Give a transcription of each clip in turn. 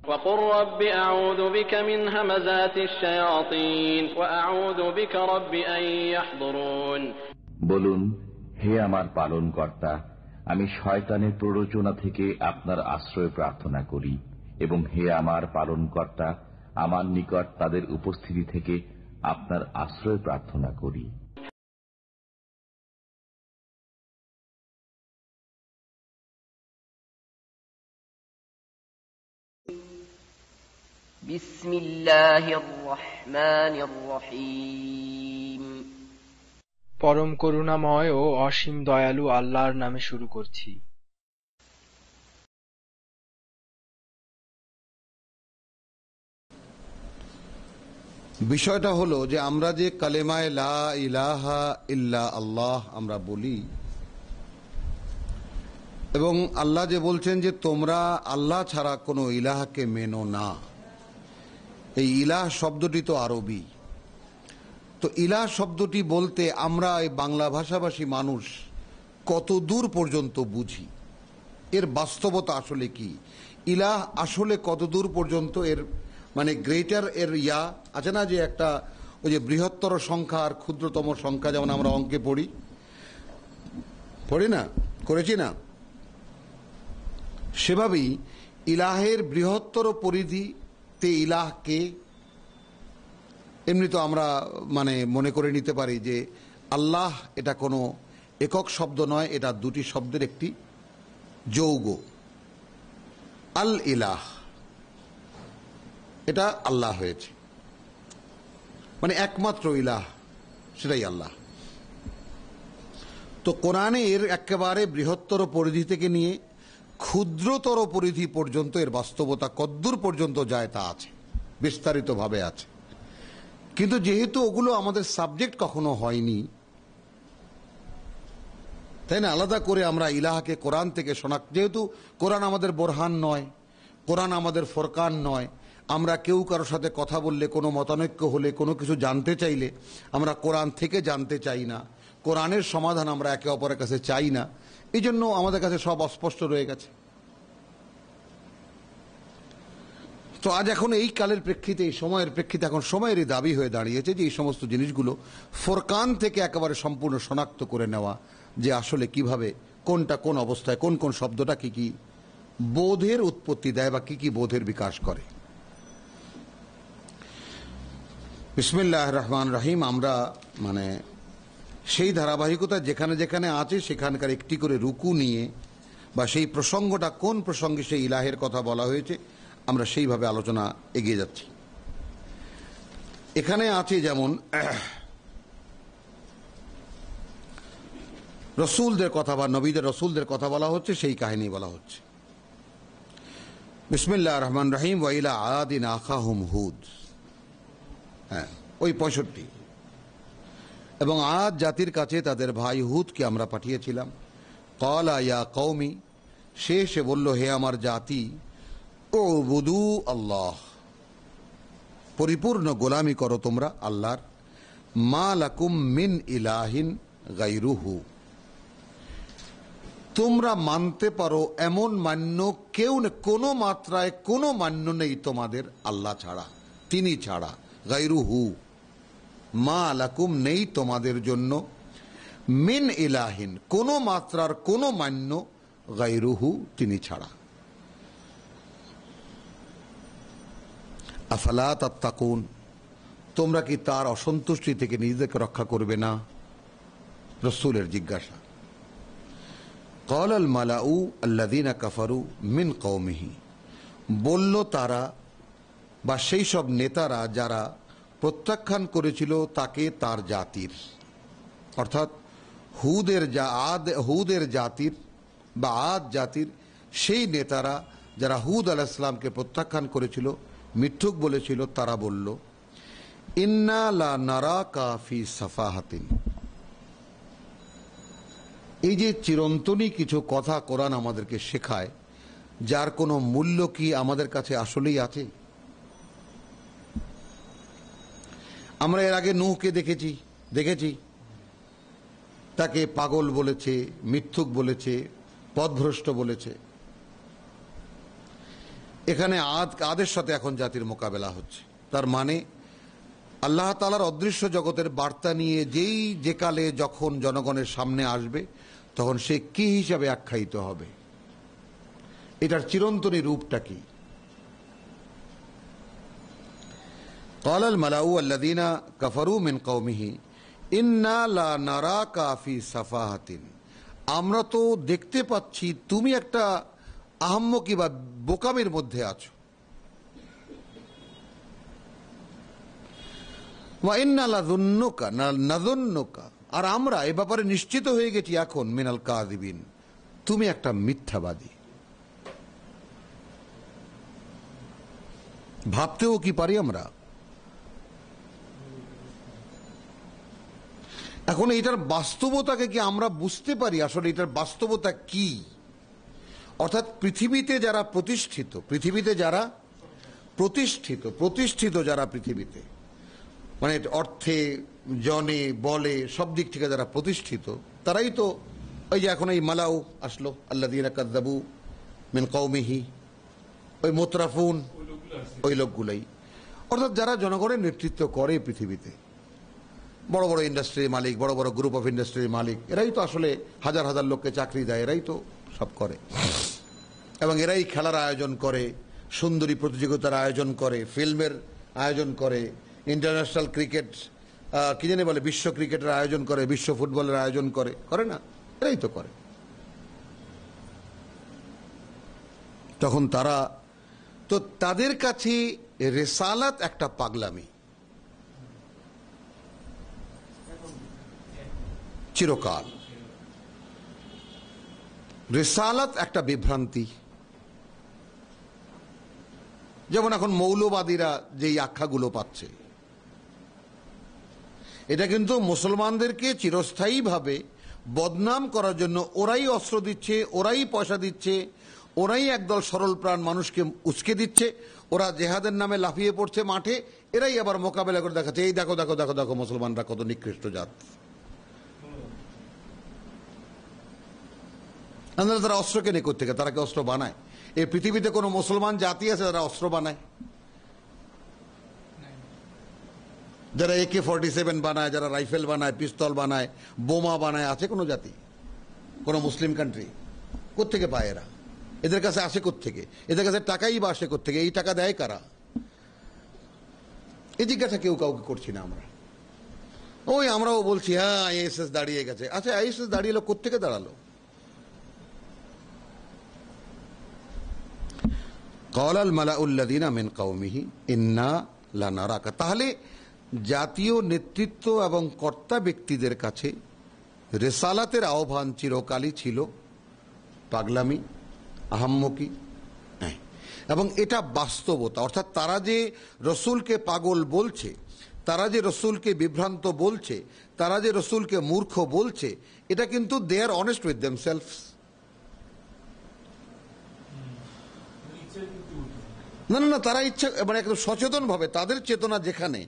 وقل رب أعوذ بك من همزات الشياطين وأعوذ بك رب أن يحضرون। বলুন, হে আমার পালনকর্তা, আমি শয়তানের প্ররোচনা থেকে আপনার আশ্রয় প্রার্থনা করি, এবং হে আমার পালনকর্তা, আমার নিকট তাদের উপস্থিতি থেকে আপনার আশ্রয় প্রার্থনা করি। বিসমিল্লাহির রহমানির রহিম। পরম করুণাময় ও অসীম দয়ালু আল্লাহর নামে শুরু করছি। বিষয়টা হলো যে আমরা যে কালেমায়ে লা ইলাহা ইল্লা আল্লাহ আমরা বলি, এবং আল্লাহ যে বলছেন যে তোমরা আল্লাহ ছাড়া কোনো ইলাহকে মেনো না, এই ইলাহ শব্দটি তো আরবি। তো ইলাহ শব্দটি বলতে আমরা এই বাংলা ভাষাভাষী মানুষ কত দূর পর্যন্ত বুঝি, এর বাস্তবতা আসলে কি, ইলাহ আসলে কত দূর পর্যন্ত এর মানে গ্রেটার এর ইয়া আছে না, যে একটা ওই যে বৃহত্তর সংখ্যা আর ক্ষুদ্রতম সংখ্যা, যেমন আমরা অঙ্কে পড়ি না, করেছি না, সেভাবেই ইলাহের বৃহত্তর পরিধিতে ইলাহকে এমনি তো আমরা মানে মনে করে নিতে পারি যে আল্লাহ এটা কোনো একক শব্দ নয়, এটা দুটি শব্দের একটি যৌগ। আল ইলাহ, এটা আল্লাহ হয়েছে, মানে একমাত্র ইলাহ, সেটাই আল্লাহ। তো কোরআনে এর একেবারে বৃহত্তর পরিধি থেকে নিয়ে ক্ষুদ্রতর পরিধি পর্যন্ত এর বাস্তবতা কদ্দূর পর্যন্ত যায় তা আছে, বিস্তারিতভাবে আছে। কিন্তু যেহেতু ওগুলো আমাদের সাবজেক্ট কখনো হয়নি, তাই না, আলাদা করে আমরা ইলাহকে কোরআন থেকে শনাক্ত, যেহেতু কোরআন আমাদের বোরহান নয়, কোরআন আমাদের ফরকান নয়, আমরা কেউ কারোর সাথে কথা বললে, কোনো মতানৈক্য হলে, কোনো কিছু জানতে চাইলে আমরা কোরআন থেকে জানতে চাই না, কোরআনের সমাধান আমরা একে অপরের কাছে চাই না, এই জন্য আমাদের কাছে সব অস্পষ্ট রয়ে গেছে। তো আজ এখন এই কালের প্রেক্ষিতে, এই সময়ের প্রেক্ষিতে এখন সময়েরই দাবি হয়ে দাঁড়িয়েছে যে এই সমস্ত জিনিসগুলো ফোরকান থেকে একেবারে সম্পূর্ণ শনাক্ত করে নেওয়া, যে আসলে কিভাবে কোনটা কোন অবস্থায় কোন কোন শব্দটা কি কি বোধের উৎপত্তি দেয় বা কি কি বোধের বিকাশ করে। বিসমিল্লাহির রহমানির রহিম। আমরা মানে সেই ধারাবাহিকতা যেখানে যেখানে আছে সেখানকার একটি করে রুকু নিয়ে, বা সেই প্রসঙ্গটা কোন প্রসঙ্গে সেই ইলাহের কথা বলা হয়েছে, আমরা সেইভাবে আলোচনা এগিয়ে যাচ্ছি। এখানে আছে যেমন রসুলদের কথা বা নবীদের রসুলদের কথা বলা হচ্ছে, সেই কাহিনী বলা হচ্ছে। বিসমিল্লাহির রহমানির রহিম। ওয়া ইলা আদিন আখাহুম হুদ, হ্যাঁ ওই 65। এবং আদ জাতির কাছে তাদের ভাই হুদকে আমরা পাঠিয়েছিলাম। ক্বালা ইয়া কওমি, সে বলল, হে আমার জাতি, উবুদু আল্লাহ, পরিপূর্ণ গোলামি করো তোমরা আল্লাহর, মা লাকুম মিন ইলাহিন গায়রুহু, তোমরা মানতে পারো এমন মান্য কেউ নেই, কোনো মাত্রায় কোনো মান্য নেই তোমাদের আল্লাহ ছাড়া, তিনি ছাড়া। গায়রুহু, মা লাকুম, নেই তোমাদের জন্য, মিন ইলাহিন, কোনো মাত্রার কোনো মান্য, গায়রুহু, তিনি ছাড়া। আফালা তাত্তাকুন, তোমরা কি তার অসন্তুষ্টি থেকে নিজেদেরকে রক্ষা করবে না? রাসূলের জিজ্ঞাসা। ক্বালাল মালাউ আল্লাযীনা কাফারু মিন কওমিহি, বলল তারা বা সেই সব নেতারা যারা প্রত্যাখ্যান করেছিল তাকে তার জাতির, অর্থাৎ হুদের জাতির বা আদ জাতির সেই নেতারা যারা হুদ আলাইহিস সালামকে প্রত্যাখ্যান করেছিল, মিথ্যুক বলেছিল, তারা বলল, ইন্না লা নারাকা ফি সাফাহাতিন। এই যে চিরন্তনী কিছু কথা কোরআন আমাদেরকে শেখায়, যার কোনো মূল্য কি আমাদের কাছে আসলেই আছে? আমরা এর আগে নূহকে দেখেছি, তাকে পাগল বলেছে, মিথ্যুক বলেছে, পথভ্রষ্ট বলেছে। এখানে আদের সাথে এখন জাতির মোকাবেলা হচ্ছে। তার মানে আল্লাহ তাআলার অদৃশ্য জগতের বার্তা নিয়ে যেই যে কালে যখন জনগণের সামনে আসবে তখন সে কি হিসাবে আখ্যায়িত হবে, এটার চিরন্তনী রূপটা কি? قال الملأ الذين كفروا من قومه إنا لا نراك في سفاهة, আমরা তো দেখতে পাচ্ছি তুমি একটা আহাম্মকি বা বোকামির মধ্যে আছো। ওয়া ইন্না লাযুন্নুকা নাযুন্নুকা, আর আমরা এ ব্যাপারে নিশ্চিত হয়ে গেছি এখন মিনাল কাযিবিন, তুমি একটা মিথ্যাবাদী। ভাবতেও কি পারি আমরা? এখন এটার বাস্তবতাকে কি আমরা বুঝতে পারি? আসলে এটার বাস্তবতা কি? অর্থাৎ পৃথিবীতে যারা প্রতিষ্ঠিত, পৃথিবীতে যারা প্রতিষ্ঠিত যারা পৃথিবীতে, মানে অর্থে, জনে, বলে, সব দিক থেকে যারা প্রতিষ্ঠিত, তারাই তো ওই যে এখন এই মালাউ আসলো, আল্লাযীনা কাযযাবু মিন কওমিহি, ওই মুতরাফুন, ওই লোকগুলাই। অর্থাৎ যারা জনগণের নেতৃত্ব করে পৃথিবীতে, বড় বড় ইন্ডাস্ট্রির মালিক, বড় বড় গ্রুপ অফ ইন্ডাস্ট্রির মালিক, এরাই তো আসলে হাজার হাজার লোককে চাকরি দেয়, এরাই তো সব করে। এবং এরাই খেলার আয়োজন করে, সুন্দরী প্রতিযোগিতার আয়োজন করে, ফিল্মের আয়োজন করে, ইন্টারন্যাশনাল ক্রিকেট কি জানি বলে, বিশ্ব ক্রিকেটের আয়োজন করে, বিশ্ব ফুটবলের আয়োজন করে, করে না? এরাই তো করে। তখন তারা তো, তাদের কাছে রিসালাত একটা পাগলামি, চিরকাল রিসালাত একটা বিভ্রান্তি। যেমন এখন মৌলবাদীরা যেই আখ্যাগুলো পাচ্ছে, এটা কিন্তু মুসলমানদেরকে চিরস্থায়ীভাবে বদনাম করার জন্য ওরাই অস্ত্র দিচ্ছে, ওরাই পয়সা দিচ্ছে, ওরাই একদল সরল প্রাণ মানুষকে উস্কে দিচ্ছে, ওরা জেহাদের নামে লাফিয়ে পড়ছে মাঠে, এরাই আবার মোকাবেলা করে দেখাচ্ছে, এই দেখো দেখো দেখো দেখো মুসলমানরা কত নিকৃষ্ট জাত। তারা অস্ত্র কেনে কোত্থেকে? তারা কি অস্ত্র বানায়? এই পৃথিবীতে কোনো মুসলমান জাতি আছে যারা অস্ত্র বানায়? যারা AK-47 বানায়, যারা রাইফেল বানায়, পিস্তল বানায়, বোমা বানায়, আছে কোনো জাতি, কোনো মুসলিম কান্ট্রি? কোত্থেকে পায় এরা? এদের কাছে আসে কোত্থেকে? এদের কাছে টাকাই বা আসে কোত্থেকে? এই টাকা দেয় কারা? এই জিজ্ঞাসা কেউ কাউকে করছি না আমরা। ওই আমরাও বলছি হ্যাঁ ISS দাঁড়িয়ে গেছে। আচ্ছা ISS দাঁড়িয়ে কোত্থেকে দাঁড়ালো? ক্বালাল মালাউল্লাযীনা মিন কওমিহি ইন্না লানারাকা, তাহলে জাতীয় নেতৃত্ব এবং কর্তা ব্যক্তিদের কাছে রিসালাতের আহ্বান চিরকালই ছিল পাগলামি, আহাম্মকি, এবং এটা বাস্তবতা। অর্থাৎ তারা যে রসুলকে পাগল বলছে, তারা যে রসুলকে বিভ্রান্ত বলছে, তারা যে রসুলকে মূর্খ বলছে, এটা কিন্তু দে আর অনেস্ট উইথ দেমসেলফস। না না না, তারা ইচ্ছা মানে একদম সচেতন ভাবে, তাদের চেতনা যেখানে,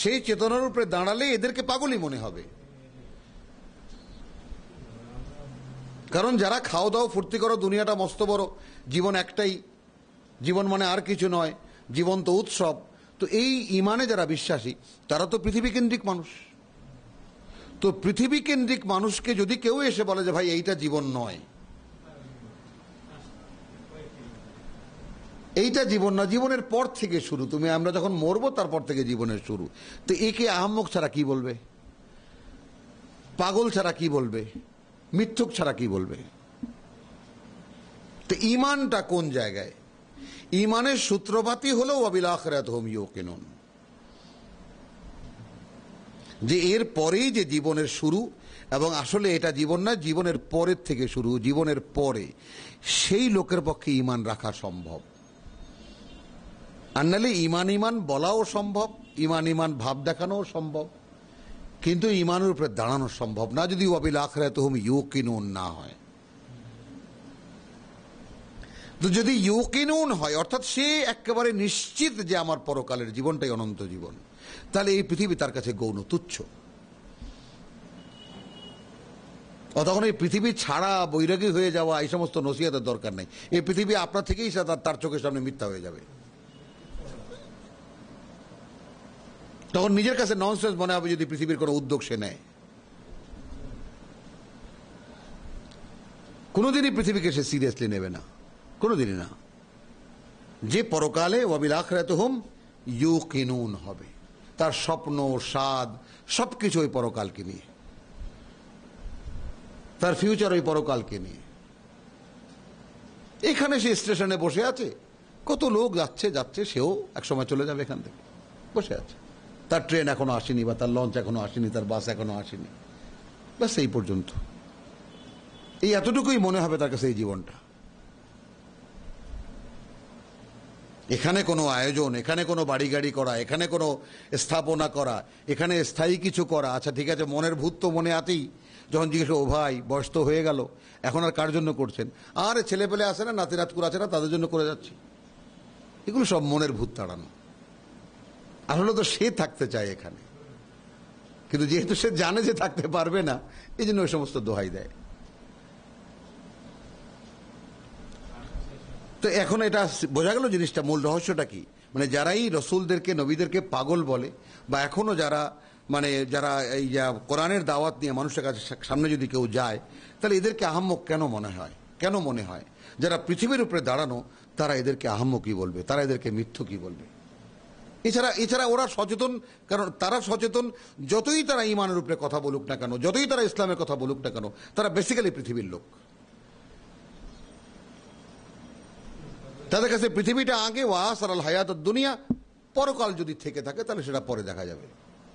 সেই চেতনার উপরে দাঁড়ালে এদেরকে পাগলই মনে হবে। কারণ যারা খাও দাও ফুর্তি করো, দুনিয়াটা মস্ত বড়, জীবন একটাই, জীবন মানে আর কিছু নয়, জীবন তো উৎসব, তো এই ইমানে যারা বিশ্বাসী তারা তো পৃথিবী কেন্দ্রিক মানুষ। তো পৃথিবী কেন্দ্রিক মানুষকে যদি কেউ এসে বলে যে ভাই এইটা জীবন নয়, এইটা জীবন না, জীবনের পর থেকে শুরু, তুমি আমরা যখন মরবো তারপর থেকে জীবনের শুরু, তো একে আহাম্মক ছাড়া কি বলবে? পাগল ছাড়া কি বলবে? মিথ্যুক ছাড়া কি বলবে? তো ইমানটা কোন জায়গায়? ইমানের সূত্রপাতই হলো ওয়াবিল আখিরাতিহিম ইউকিনুন, যে এর পরেই যে জীবনের শুরু, এবং আসলে এটা জীবন না, জীবনের পরের থেকে শুরু, জীবনের পরে, সেই লোকের পক্ষে ইমান রাখা সম্ভব। আর নাহলে ইমান ইমান বলাও সম্ভব, ইমান ইমান ভাব দেখানোও সম্ভব, কিন্তু ইমানের উপরে দাঁড়ানো সম্ভব না যদি ওয়াবিল আখিরাতিহিম ইউকিনুন না হয়। তো যদি ইউকিনুন হয়, অর্থাৎ সে একেবারে নিশ্চিত যে আমার পরকালের জীবনটাই অনন্ত জীবন, তাহলে এই পৃথিবী তার কাছে গৌণ, তুচ্ছ। তখন এই পৃথিবী ছাড়া বৈরাগী হয়ে যাওয়া এই সমস্ত নসিহতের দরকার নেই। এই পৃথিবী আপনার থেকেই তার চোখের সামনে মিথ্যা হয়ে যাবে। তখন নিজের কাছে ননসেন্স মনে হবে যদি পৃথিবীর কোনো উদ্যোগ সে নেয়। কোনোদিনই পৃথিবীকে সে সিরিয়াসলি নেবে না, কোনোদিনই না। যে পরকালে ওয়াবিল আখিরাতুহুম ইউকিনুন হবে, তার স্বপ্ন স্বাদ সবকিছু ওই পরকালকে নিয়ে, তার ফিউচার ওই পরকালকে নিয়ে। এখানে সে স্টেশনে বসে আছে, কত লোক যাচ্ছে যাচ্ছে, সেও একসময় চলে যাবে এখান থেকে, বসে আছে। তার ট্রেন এখনো আসেনি, বা তার লঞ্চ এখনো আসেনি, তার বাস এখনো আসেনি, ব্যাস এই পর্যন্ত। এই এতটুকুই মনে হবে তার কাছে এই জীবনটা। এখানে কোনো আয়োজন, এখানে কোনো বাড়ি গাড়ি করা, এখানে কোনো স্থাপনা করা, এখানে স্থায়ী কিছু করা, আচ্ছা ঠিক আছে মনের ভূত তো মনে আতেই। যখন জিজ্ঞেস ও ভাই বয়স তো হয়ে গেল, এখন আর কার জন্য করছেন? আর ছেলে পেলে আসে না, নাতি নাতকুর আছে না, তাদের জন্য করে যাচ্ছি। এগুলো সব মনের ভূত তাড়ানো। আসলে তো সে থাকতে চায় এখানে, কিন্তু যেহেতু সে জানে যে থাকতে পারবে না, এই জন্য ওই সমস্ত দোহাই দেয়। তো এখন এটা বোঝা গেল জিনিসটা, মূল রহস্যটা কি। মানে যারাই রসুলদেরকে নবীদেরকে পাগল বলে, বা এখনো যারা যারা এই যা কোরআনের দাওয়াত নিয়ে মানুষের কাছে সামনে যদি কেউ যায়, তাহলে এদেরকে আহাম্মক কেন মনে হয়? কেন মনে হয় যারা পৃথিবীর উপরে দাঁড়ানো তারা এদেরকে আহাম্মকই বলবে, তারা এদেরকে মিথ্যুকই বলবে? এছাড়া ওরা সচেতন, কারণ তারা সচেতন। যতই তারা ঈমানের উপরে কথা বলুক না কেন, যতই তারা ইসলামের কথা বলুক না কেন, তারা বেসিক্যালি পৃথিবীর লোক। তাদের কাছে পৃথিবীটা আগে, ওয়াসারাল হায়াত দুনিয়া, পরকাল যদি থেকে থাকে তাহলে সেটা পরে দেখা যাবে।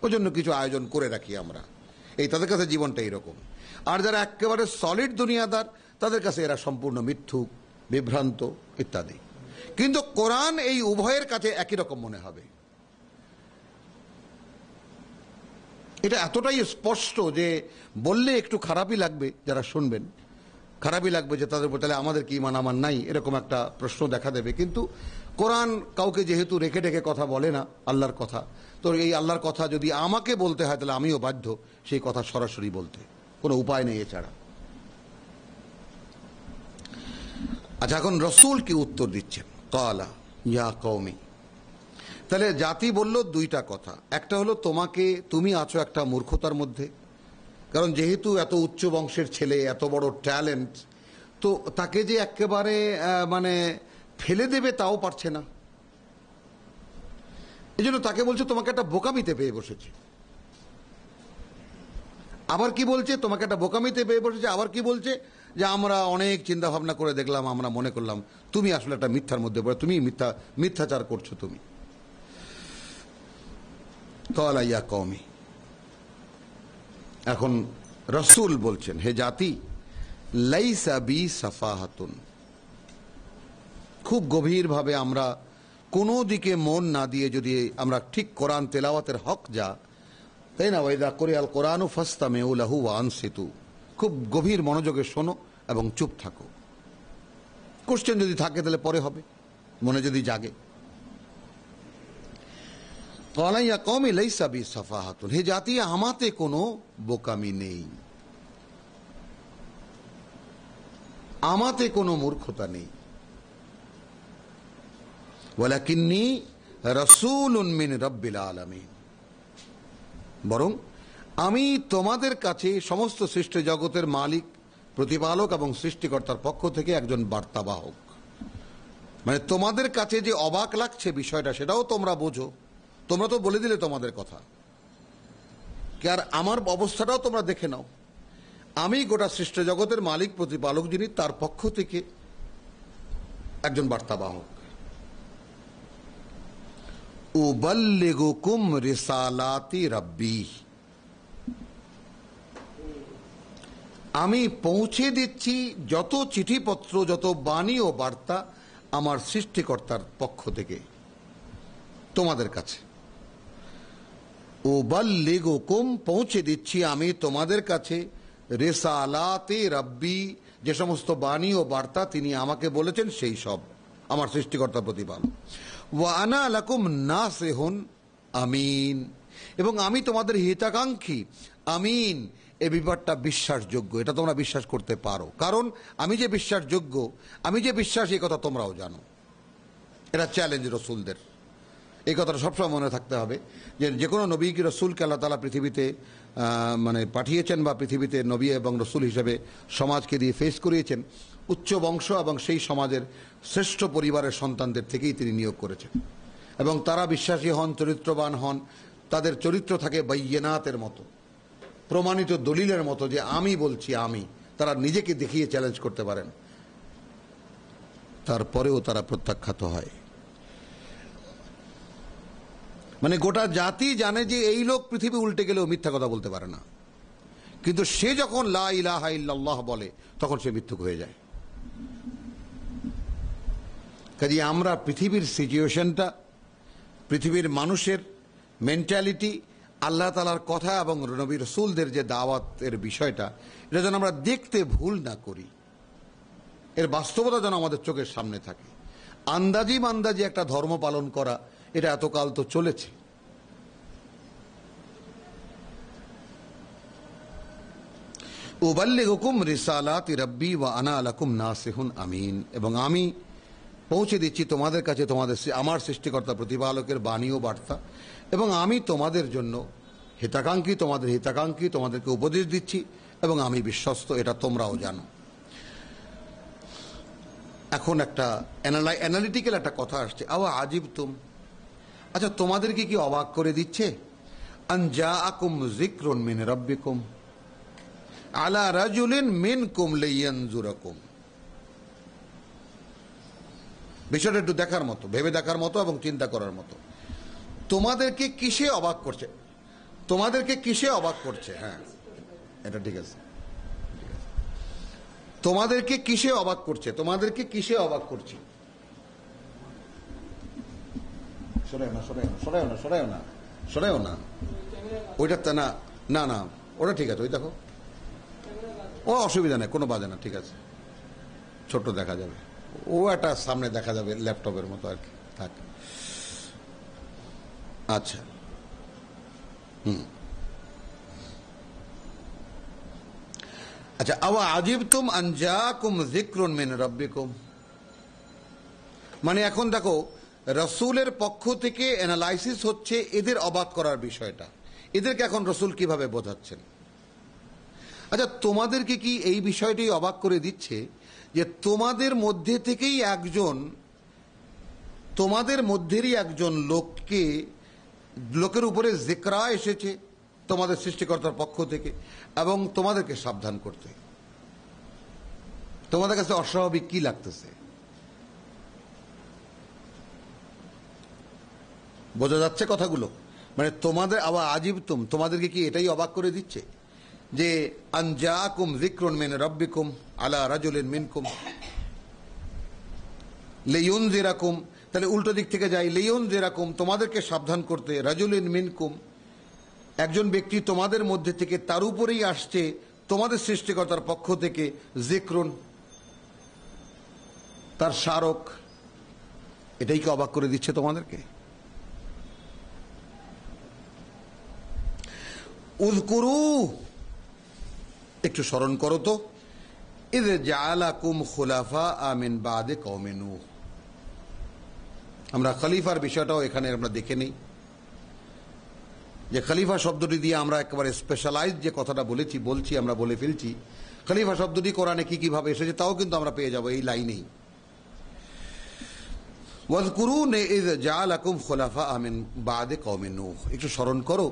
ওই জন্য কিছু আয়োজন করে রাখি আমরা, এই তাদের কাছে জীবনটা এইরকম। আর যারা একেবারে সলিড দুনিয়াদার, তাদের কাছে এরা সম্পূর্ণ মিথ্যুক, বিভ্রান্ত ইত্যাদি। কিন্তু কোরআন এই উভয়ের কাছে একই রকম মনে হবে। এটা এতটাই স্পষ্ট যে বললে একটু খারাপই লাগবে, যারা শুনবেন খারাপই লাগবে যে তাদের উপর তাহলে আমাদের কি ঈমান আমার নাই, এরকম একটা প্রশ্ন দেখা দেবে। কিন্তু কোরআন কাউকে যেহেতু রেখে রেখে কথা বলে না, আল্লাহর কথা, তো এই আল্লাহর কথা যদি আমাকে বলতে হয় তাহলে আমিও বাধ্য সেই কথা সরাসরি বলতে, কোনো উপায় নেই এছাড়া। আচ্ছা, এখন রসুল কি উত্তর দিচ্ছেন? ক্বালা ইয়া কওমি। তাহলে জাতি বলল দুইটা কথা। একটা হলো তুমি আছো একটা মূর্খতার মধ্যে, কারণ যেহেতু এত উচ্চ বংশের ছেলে, এত বড় ট্যালেন্ট, তো তাকে যে একেবারে ফেলে দেবে তাও পারছে না। এই জন্য তাকে বলছে তোমাকে একটা বোকামিতে পেয়ে বসেছে। আবার কি বলছে? তোমাকে একটা বোকামিতে পেয়ে বসেছে। আবার কি বলছে? যে আমরা অনেক চিন্তা ভাবনা করে দেখলাম, আমরা মনে করলাম তুমি আসলে একটা মিথ্যার মধ্যে পড়ে, তুমি মিথ্যাচার করছো তুমি। ক্বালা ইয়া কওমি। এখন রসুল বলছেন, হে জাতি, লাইসা বি সাফাহাতুন। খুব গভীরভাবে আমরা কোনো দিকে মন না দিয়ে যদি আমরা ঠিক কোরআন তেলাওয়াতের হক যা, তাই না, ওয়াইদা কুরিআল কোরআনু ফাসতামিউ লাহু ওয়া আনসিতু, খুব গভীর মনোযোগে শোনো এবং চুপ থাকো। কোশ্চেন যদি থাকে তাহলে পরে হবে, মনে যদি জাগে। ক্বালা ইয়া কওমি লাইসা বি সাফাহাতুন, হে জাতি আমাতে কোনো বোকামি নেই, আমাতে কোনো মূর্খতা নেই। ওয়ালাকিন্নী রাসূলুন মিন রাব্বিল আলামিন, বরং আমি তোমাদের কাছে সমস্ত সৃষ্টি জগতের মালিক, প্রতিপালক এবং সৃষ্টিকর্তার পক্ষ থেকে একজন বার্তাবাহক। মানে তোমাদের কাছে যে অবাক লাগছে বিষয়টা, সেটাও তোমরা বোঝো। তোমরা তো বলে দিলে তোমাদের কথা, কি আর আমার অবস্থাটাও তোমরা দেখে নাও। আমি গোটা সৃষ্টি জগতের মালিক, প্রতিপালক যিনি, তার পক্ষ থেকে একজন বার্তাবাহক। উবাল্লিগুকুম রিসালাতি রাব্বি, আমি পৌঁছে দিচ্ছি যত চিঠিপত্র, যত বাণী ও বার্তা আমার সৃষ্টিকর্তার পক্ষ থেকে তোমাদের কাছে। উবাল্লিগুকুম, পৌঁছে দিচ্ছি আমি তোমাদের কাছে, রিসালাতি রাব্বি, যে সমস্ত বাণী ও বার্তা তিনি আমাকে বলেছেন সেই সব, আমার সৃষ্টিকর্তা প্রতিপালক। ওয়া আনা লাকুম নাসিহুন আমিন, এবং আমি তোমাদের হিতাকাঙ্ক্ষী আমিন, এই ব্যাপারটা বিশ্বাসযোগ্য, এটা তোমরা বিশ্বাস করতে পারো, কারণ আমি যে বিশ্বাসযোগ্য, আমি যে বিশ্বাসী, এই কথা তোমরাও জানো। এটা চ্যালেঞ্জ রসুলদের, এই কথাটা সবসময় মনে থাকতে হবে যে কোনো নবী কি রসুলকে আল্লাহ তাআলা পৃথিবীতে পাঠিয়েছেন বা পৃথিবীতে নবী এবং রসুল হিসেবে সমাজকে দিয়ে ফেস করিয়েছেন, উচ্চ বংশ এবং সেই সমাজের শ্রেষ্ঠ পরিবারের সন্তানদের থেকেই তিনি নিয়োগ করেছেন, এবং তারা বিশ্বাসী হন, চরিত্রবান হন, তাদের চরিত্র থাকে বাইয়িনাতের মতো, প্রমাণিত দলিলের মতো, যে আমি বলছি আমি, তারা নিজেকে দেখিয়ে চ্যালেঞ্জ করতে পারেন, তারপরেও তারা প্রত্যাখ্যাত হয়। মানে গোটা জাতি জানে যে এই লোক পৃথিবী উল্টে গেলেও মিথ্যা কথা বলতে পারে না, কিন্তু সে যখন লা ইলাহা ইল্লাল্লাহ বলে তখন সে মিথ্যুক হয়ে যায়। কাজে আমরা পৃথিবীর সিচুয়েশনটা, পৃথিবীর মানুষের মেন্টালিটি, আল্লাহ তাআলার কথা এবং নবী রাসূলদের যে দাওয়াতের বিষয়টা, এটা যেন আমরা দেখতে ভুল না করি, এর বাস্তবতা যেন আমাদের চোখের সামনে থাকে। আন্দাজি মান্দাজি একটা ধর্ম পালন করা, এটা এতকাল তো চলেছে। উবাল্লিগুকুম রিসালাতি রাব্বি ওয়া আনা লাকুম নাসিহুন আমিন, এবং আমি পৌঁছে দিচ্ছি তোমাদের কাছে তোমাদের আমার সৃষ্টিকর্তা প্রতিপালকের বাণী ও বার্তা, এবং আমি তোমাদের জন্য হিতাকাঙ্ক্ষী, তোমাদের হিতাকাঙ্ক্ষী, তোমাদেরকে উপদেশ দিচ্ছি, এবং আমি বিশ্বস্ত, এটা তোমরাও জানো। এখন একটা অ্যানালিটিক্যাল একটা কথা আসছে, আওয়া আজিবতুম, আচ্ছা তোমাদেরকে কি অবাক করে দিচ্ছে? আন জাআকুম যিকরুন মিন রাব্বিকুম আলা রাজুলিন মিনকুম লিয়ানজুরাকুম। বিষয়টা একটু দেখার মতো, ভেবে দেখার মতো এবং চিন্তা করার মতো। তোমাদেরকে কিসে অবাক করছে? তোমাদেরকে কিসে অবাক করছে? হ্যাঁ, এটা ঠিক আছে। তোমাদেরকে কিসে অবাক করছে? তোমাদেরকে কিসে অবাক করছে? সরাইও না ওইটা না, না না ওটা ঠিক আছে, ওই দেখো, ও অসুবিধা নেই, কোনো বাজে না, ঠিক আছে, ছোট দেখা যাবে, ও একটা সামনে দেখা যাবে ল্যাপটপের মতো আর কি, থাক। আচ্ছা, আচ্ছা, আওয়া আজিবতুম আন জাআকুম যিকরুন মিন রাব্বিকুম, মানে এখন দেখো রসুলের পক্ষ থেকে অ্যানালাইসিস হচ্ছে এদের অবাক করার বিষয়টা, এদেরকে এখন রসুল কিভাবে বোঝাচ্ছেন। আচ্ছা, তোমাদেরকে কি এই বিষয়টি অবাক করে দিচ্ছে যে তোমাদের মধ্যে থেকেই একজন, তোমাদের মধ্যেরই একজন লোকের উপরে যিকরা এসেছে তোমাদের সৃষ্টিকর্তার পক্ষ থেকে, এবং তোমাদেরকে সাবধান করতে। তোমাদের কাছে অস্বাভাবিক কি লাগতেছে? বোঝা যাচ্ছে কথাগুলো? মানে তোমাদের আওয়া আজিবতুম, তোমাদেরকে কি এটাই অবাক করে দিচ্ছে যে আন জাআকুম যিকরুন মিন রাব্বিকুম আলা রাজুলিন মিনকুম লিয়ুনজিরাকুম, তাহলে উল্টো দিক থেকে যাই, লিয়ুনজিরাকুম তোমাদেরকে সাবধান করতে, রাজুলিন মিনকুম একজন ব্যক্তি তোমাদের মধ্যে থেকে, তার উপরেই আসছে তোমাদের সৃষ্টিকর্তার পক্ষ থেকে যিকরুন, তার স্মারক, এটাই কি অবাক করে দিচ্ছে তোমাদেরকে? উযকুরু, একটু স্মরণ করো তো, ইয জাআলাকুম খুলাফা মিন বাদে কওমে নূহ। আমরা খলিফার বিষয়টাও এখানে আমরা দেখে নিই, যে খলিফা শব্দটি দিয়ে আমরা একেবারে স্পেশালাইজ যে কথাটা বলছি আমরা বলে ফেলছি। খলিফা শব্দটি কোরআনে কি কিভাবে এসেছে তাও কিন্তু আমরা পেয়ে যাব এই লাইনেই। ওয়াযকুরু ইয জাআলাকুম খুলাফা মিন বাদে কওমে নূহ, একটু স্মরণ করো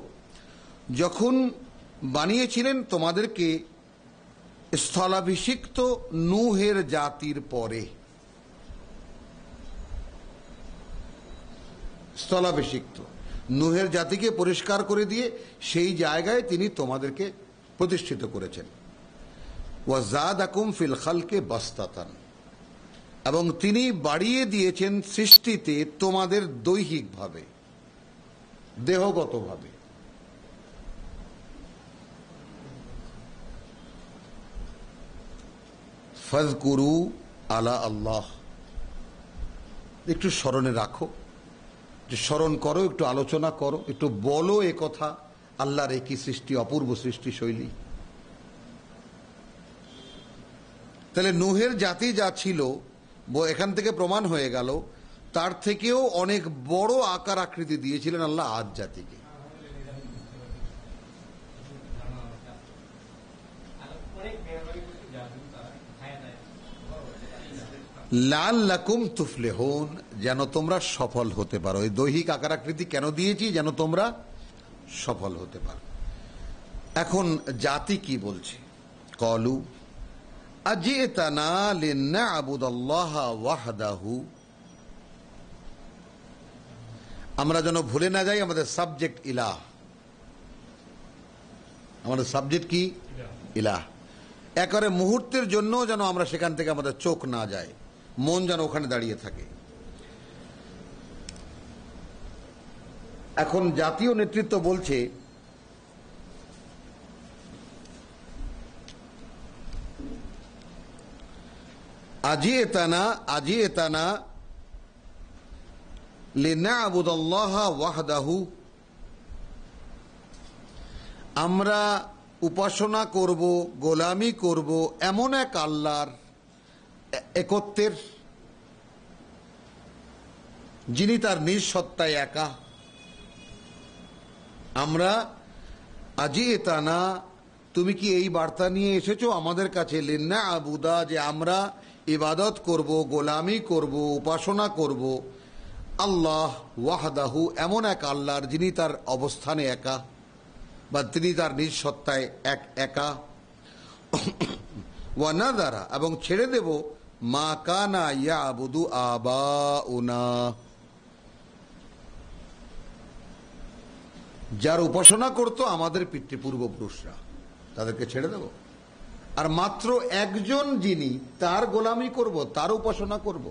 যখন বানিয়েছিলেন তোমাদেরকে স্থলাভিষিক্ত নূহের জাতির পরে। স্থলাভিষিক্ত নূহের জাতিকে পরিষ্কার করে দিয়ে সেই জায়গায় তিনি তোমাদেরকে প্রতিষ্ঠিত করেছেন। ওয়াজাদাকুম ফিল খালকে বাসতাতান, এবং তিনি বাড়িয়ে দিয়েছেন সৃষ্টিতে তোমাদের দৈহিকভাবে, দেহগতভাবে। ফাযকুরু আলা আল্লাহ, একটু স্মরণে রাখো যে স্মরণ করো, একটু আলোচনা করো, একটু বলো এ কথা, আল্লাহর একই সৃষ্টি, অপূর্ব সৃষ্টি শৈলী। তাহলে নূহের জাতি যা ছিল এখান থেকে প্রমাণ হয়ে গেল, তার থেকেও অনেক বড় আকার আকৃতি দিয়েছিলেন আল্লাহ আদ জাতিকে। লাআল্লাকুম তুফলিহুন, যেন তোমরা সফল হতে পারো। এই দৈহিক আকার আকৃতি কেন দিয়েছি? যেন তোমরা সফল হতে পারো। এখন জাতি কি বলছে? কলু আজিতানা লিনা'বুদাল্লাহা ওয়াহদাহু। আমরা যেন ভুলে না যাই আমাদের সাবজেক্ট ইলাহ। আমাদের সাবজেক্ট কি? ইলাহ। একেবারে মুহূর্তের জন্য যেন আমরা সেখান থেকে আমাদের চোখ না যায়, মন যেন ওখানে দাঁড়িয়ে থাকে। এখন জাতীয় নেতৃত্ব বলছে আজিতানা লিনা'বুদাল্লাহা ওয়াহদাহু। আমরা উপাসনা করব, গোলামি করব এমন এক আল্লাহর একত্বের, যিনি তার নিজ সত্তায় একা। আমরা আজিতানা, তুমি কি এই বার্তা নিয়ে এসেছো আমাদের কাছে? লিনা'বুদা, যে আমরা ইবাদত করব, গোলামি করব, উপাসনা করব আল্লাহ ওয়াহদাহু, এমন এক আল্লাহর যিনি তার অবস্থানে একা, বা তিনি তার নিজ সত্তায় একা। ওয়া নাযারা, এবং ছেড়ে দেব মা কানা ইয়াবুদু আবাউনা, যার উপাসনা করত আমাদের পিতৃপূর্বপুরুষরা, তাদেরকে ছেড়ে দেব। আর মাত্র একজন যিনি, তার গোলামি করব, তার উপাসনা করব,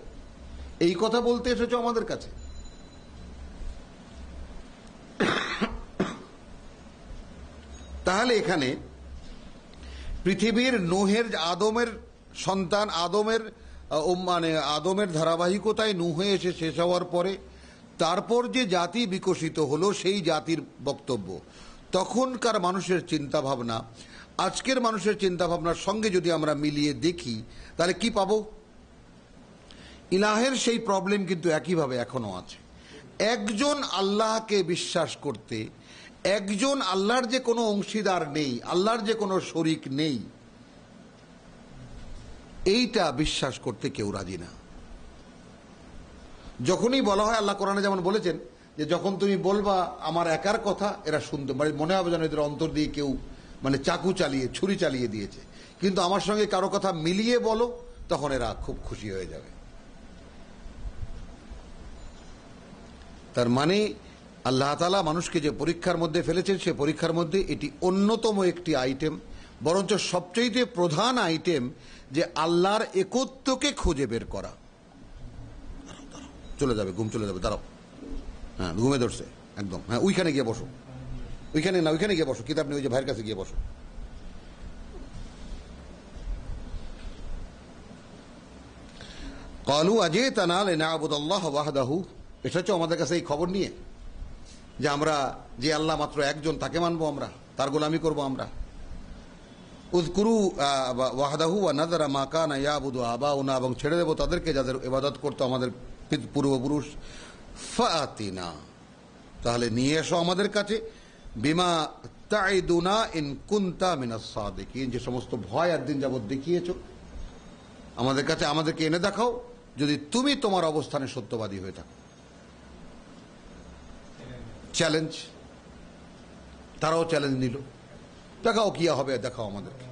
এই কথা বলতে এসেছো আমাদের কাছে। তাহলে এখানে পৃথিবীর নূহের, আদমের সন্তান, আদমের ধারাবাহিকতায় নূহে এসে শেষ হওয়ার পরে তারপর যে জাতি বিকশিত হলো, সেই জাতির বক্তব্য, তখনকার মানুষের চিন্তা ভাবনা আজকের মানুষের চিন্তা ভাবনার সঙ্গে যদি আমরা মিলিয়ে দেখি, তাহলে কি পাবো? ইলাহের সেই প্রবলেম কিন্তু একইভাবে এখনো আছে। একজন আল্লাহকে বিশ্বাস করতে, একজন আল্লাহর যে কোনো অংশীদার নেই, আল্লাহর যে কোনো শরিক নেই, এইটা বিশ্বাস করতে কেউ রাজি না। যখনই বলা হয়, আল্লাহ কোরআনে যেমন বলেছেন যে যখন তুমি বলবা আমার একার কথা, এরা শুনতে মনে হবে যেন এদের অন্তর দিয়ে কেউ চাকু চালিয়ে, ছুরি চালিয়ে দিয়েছে। কিন্তু আমার সঙ্গে কারো কথা মিলিয়ে বলো, তখন এরা খুব খুশি হয়ে যাবে। তার মানে আল্লাহ তাআলা মানুষকে যে পরীক্ষার মধ্যে ফেলেছেন, সে পরীক্ষার মধ্যে এটি অন্যতম একটি আইটেম, বরঞ্চ সবচেয়ে প্রধান আইটেম, যে আল্লাহর একত্বকে খুঁজে বের করা। চলে যাবে, ঘুম চলে যাবে, দাঁড়াও। হ্যাঁ, ঘুমে ধরছে একদম। হ্যাঁ, ওইখানে গিয়ে বসো, ওইখানে না, ওইখানে গিয়ে বসো, কিতাব নিয়ে ওই যে ভাইয়ের কাছে গিয়ে বসো। ক্বালু আজিতানা লিনা'বুদাল্লাহা ওয়াহদাহু। এটা হচ্ছে আমাদের কাছে এই খবর নিয়ে যে আমরা যে আল্লাহ মাত্র একজন, তাকে মানবো, আমরা তার গোলামি করব। আমরা উযকুরু ওয়াহদাহু ওয়া নাযারা মা কানা ইয়াবুদু আবাউনা, এবং ছেড়ে দেব তাদেরকে যাদের ইবাদত করতো আমাদের পূর্বপুরুষ। ফাআতিনা, তাহলে নিয়ে এসো আমাদের কাছে, বিমা তাইদুনা ইন কুনতা মিনাস সাদিকিন, যে সমস্ত ভয় একদিন যাবত দেখিয়েছো আমাদের কাছে, আমাদেরকে এনে দেখাও যদি তুমি তোমার অবস্থানে সত্যবাদী হয়ে থাকো। চ্যালেঞ্জ, তারাও চ্যালেঞ্জ নিল, দেখাও কি হবে, দেখাও আমাদেরকে।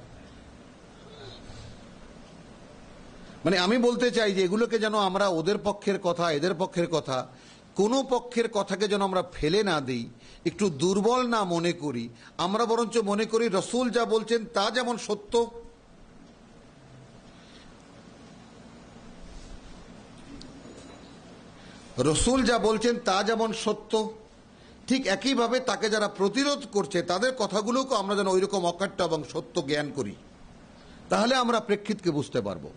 আমি বলতে চাই যে এগুলোকে যেন আমরা ওদের পক্ষের কথা, এদের পক্ষের কথা, কোনো পক্ষের কথাকে যেন আমরা ফেলে না দিই, একটু দুর্বল না মনে করি। আমরা বরঞ্চ মনে করি রসুল যা বলছেন তা যেমন সত্য, রসুল যা বলছেন তা যেমন সত্য, ঠিক একইভাবে তাকে যারা প্রতিরোধ করছে তাদের কথাগুলোকে আমরা যেন ওইরকম অকাট্য এবং সত্য জ্ঞান করি। তাহলে আমরা প্রেক্ষিতকে বুঝতে পারবো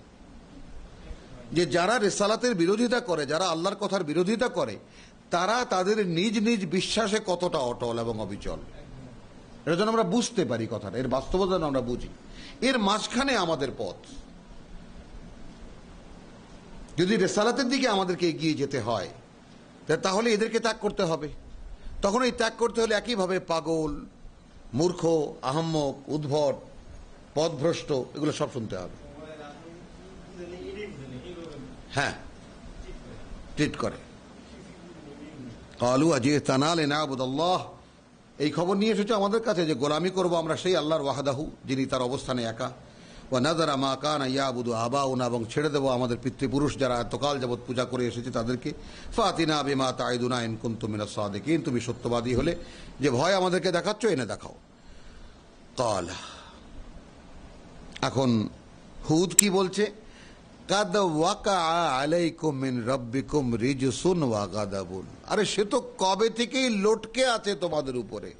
যে যারা রিসালাতের বিরোধিতা করে, যারা আল্লাহর কথার বিরোধিতা করে, তারা তাদের নিজ নিজ বিশ্বাসে কতটা অটল এবং অবিচল, এটা যেন আমরা বুঝতে পারি কথাটা, এর বাস্তবতা যেন আমরা বুঝি। এর মাঝখানে আমাদের পথ। যদি রিসালাতের দিকে আমাদেরকে এগিয়ে যেতে হয় তাহলে এদেরকে ত্যাগ করতে হবে। তখন এই ত্যাগ করতে হলে একইভাবে পাগল, মূর্খ, আহাম্মক, উদ্ভট, পথভ্রষ্ট এগুলো সব শুনতে হবে। হ্যাঁ, ট্রিট করে ক্বালু আজিতানা লিনা'বুদাল্লাহ, এই খবর নিয়ে এসেছে আমাদের কাছে যে গোলামি করব আমরা সেই আল্লাহর ওয়াহদাহু, যিনি তার অবস্থানে একা। ওয়া নাযারা মা কানা ইয়াবুদু আবাউনা, এবং ছেড়ে দেব আমাদের পিতৃপুরুষ যারা এতকাল যাবৎ পূজা করে এসেছে তাদেরকে। ফাতিনা বিমা তাইদুনা ইন কুনতুম মিনাস সাদিকিন, তুমি সত্যবাদী হলে যে ভয় আমাদেরকে দেখাচ্ছ এনে দেখাও। ক্বালা, এখন হুদ কি বলছে? কাদ ওয়াকা আলাইকুম মিন রাব্বিকুম রিজসুন ওয়া গাদাবুন, আরে সে তো কবে থেকেই লটকে আছে তোমাদের উপরে,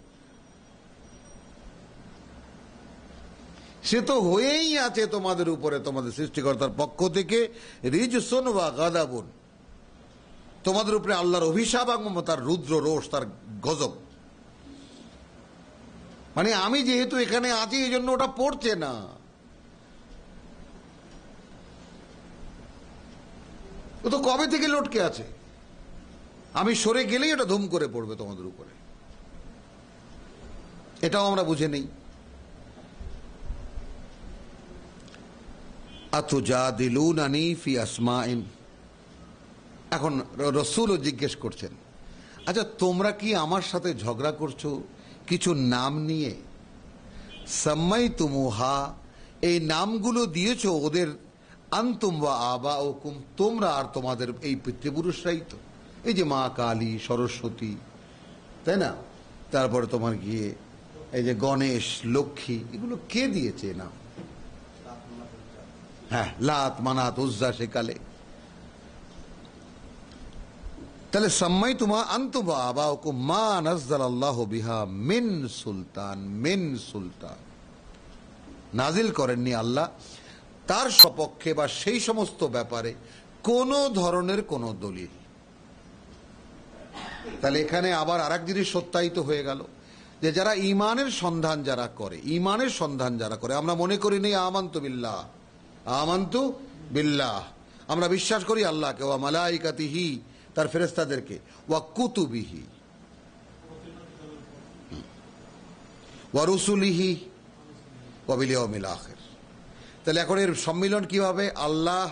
সে তো হয়েই আছে তোমাদের উপরে, তোমাদের সৃষ্টিকর্তার পক্ষ থেকে রিজসুন ওয়া গাদাবুন, তোমাদের উপরে আল্লাহর অভিশাপ এবং তার রুদ্র রোষ, তার গজব। মানে আমি যেহেতু এখানে আছি এই জন্য ওটা পড়ছে না, ও তো কবে থেকে লটকে আছে, আমি সরে গেলেই ওটা ধুম করে পড়বে তোমাদের উপরে। এটাও আমরা বুঝে নেই। আতুজাদিলুনানি ফি আসমাইন, এখন রাসূলও জিজ্ঞেস করছেন, আচ্ছা তোমরা কি আমার সাথে ঝগড়া করছো কিছু নাম নিয়ে? সাম্মাইতুমুহা, এই নামগুলো দিয়েছো ওদের, আনতুম ওয়া আবাউকুম, তোমরা আর তোমাদের এই পিতৃপুরুষরাই তো, এই যে মা কালী, সরস্বতী, তাই না, তারপরে তোমার গিয়ে এই যে গণেশ, লক্ষ্মী, এগুলো কে দিয়েছে নাম? হ্যাঁ, লাত, মানাত, উজ্জা সেকালে। তাহলে সাম্মাইতুমা আনতুম ওয়া আবাউকুম মা নাযালাল্লাহু বিহা মিন সুলতান, মিন সুলতান, নাজিল করেননি আল্লাহ তার সপক্ষে বা সেই সমস্ত ব্যাপারে কোন ধরনের কোন দলিল। তাহলে এখানে আবার আরেক জিনিস সত্যায়িত হয়ে গেল যে যারা ঈমানের সন্ধান যারা করে, ঈমানের সন্ধান যারা করে, আমরা মনে করি নেই আমান্তু বিল্লাহ, আমান্তু বিল্লাহ, আমরা বিশ্বাস করি আল্লাহকে, ওয়া মালাইকাতিহি, তার ফেরেশতাদেরকে, ওয়া কুতুবিহি ওয়া রুসুলিহি ওয়া বিল ইয়াউমিল আখির। তাহলে এখন এর সম্মিলন কিভাবে? আল্লাহ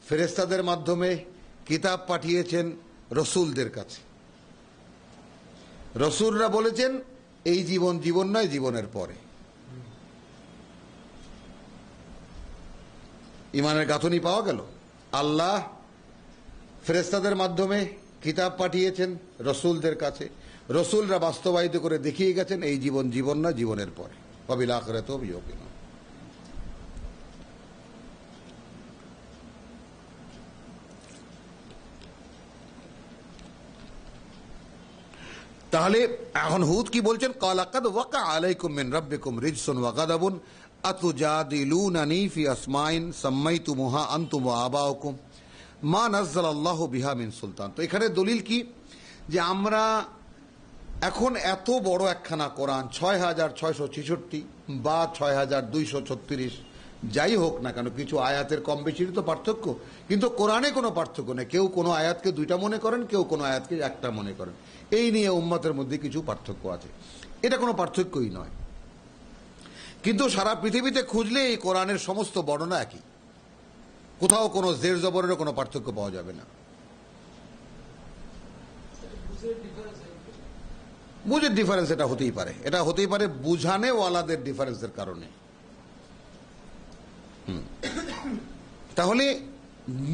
ফেরেশতাদের মাধ্যমে কিতাব পাঠিয়েছেন রসুলদের কাছে, রসুলরা বলেছেন এই জীবন জীবন নয়, জীবনের পরে। ইমানের গাঁথনি পাওয়া গেল। আল্লাহ ফেরেশতাদের মাধ্যমে কিতাব পাঠিয়েছেন রসুলদের কাছে, রসুলরা বাস্তবায়িত করে দেখিয়ে গেছেন এই জীবন জীবন নয়, জীবনের পরে। ওয়া বিল আখিরাতি হুম ইউকিনুন। তাহলে এখন হুদ কি বলছেন? ক্বালা কাদ ওয়াকা আলাইকুম মিন রাব্বিকুম রিজসুন ওয়া গাদাবুন আতুজাদিলুনানি ফি আসমাইন সাম্মাইতুমুহা আনতুম ওয়া আবাউকুম মা নাযালাল্লাহু বিহা মিন সুলতান। তো এখানে দলিল কি? যে আমরা এখন এত বড় একখানা কোরআন, ৬৬৬৬ বা ৬২৩৬, যাই হোক না কেন, কিছু আয়াতের কম বেশির তো পার্থক্য, কিন্তু কোরআনে কোনো পার্থক্য নেই। কেউ কোনো আয়াতকে দুইটা মনে করেন, কেউ কোনো আয়াতকে একটা মনে করেন, এই নিয়ে উম্মতের মধ্যে কিছু পার্থক্য আছে, এটা কোনো পার্থক্যই নয়। কিন্তু সারা পৃথিবীতে খুঁজলে এই কোরআনের সমস্ত বর্ণনা একই, কোথাও কোনো জের জবরের কোনো পার্থক্য পাওয়া যাবে না। বুঝের ডিফারেন্স এটা হতেই পারে, এটা হতেই পারে বুঝানে ওয়ালাদের ডিফারেন্সের কারণে। তাহলে